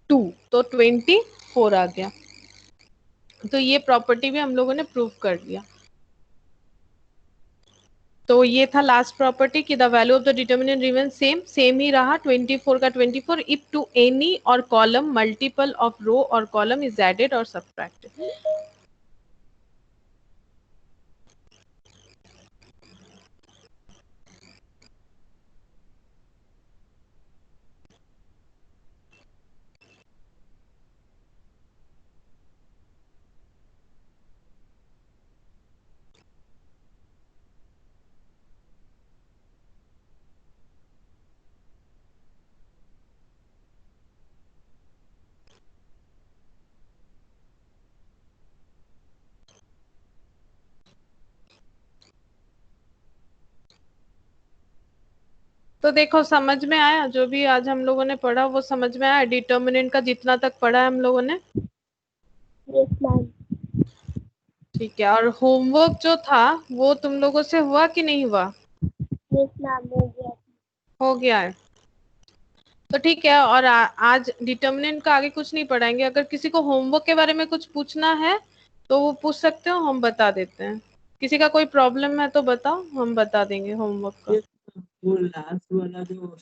2, तो 24 आ गया। तो ये प्रॉपर्टी भी हम लोगों ने प्रूव कर लिया। तो ये था लास्ट प्रॉपर्टी कि the value of the determinant remain same, same ही रहा 24 का 24 इफ टू एनी और कॉलम मल्टीपल ऑफ रो और कॉलम इज एडेड और सब्ट्रैक्टेड। तो देखो समझ में आया, जो भी आज हम लोगों ने पढ़ा वो समझ में आया, डिटर्मिनेंट का जितना तक पढ़ा है हम लोगों ने। Yes ma'am. ठीक है, और होमवर्क जो था वो तुम लोगों से हुआ कि नहीं हुआ। यस मैम हो गया। हो गया है, तो ठीक है। और आज डिटर्मिनेंट का आगे कुछ नहीं पढ़ाएंगे। अगर किसी को होमवर्क के बारे में कुछ पूछना है तो वो पूछ सकते हो, हम बता देते हैं। किसी का कोई प्रॉब्लम है तो बताओ, हम बता देंगे होमवर्क का। वो लास्ट वाला जो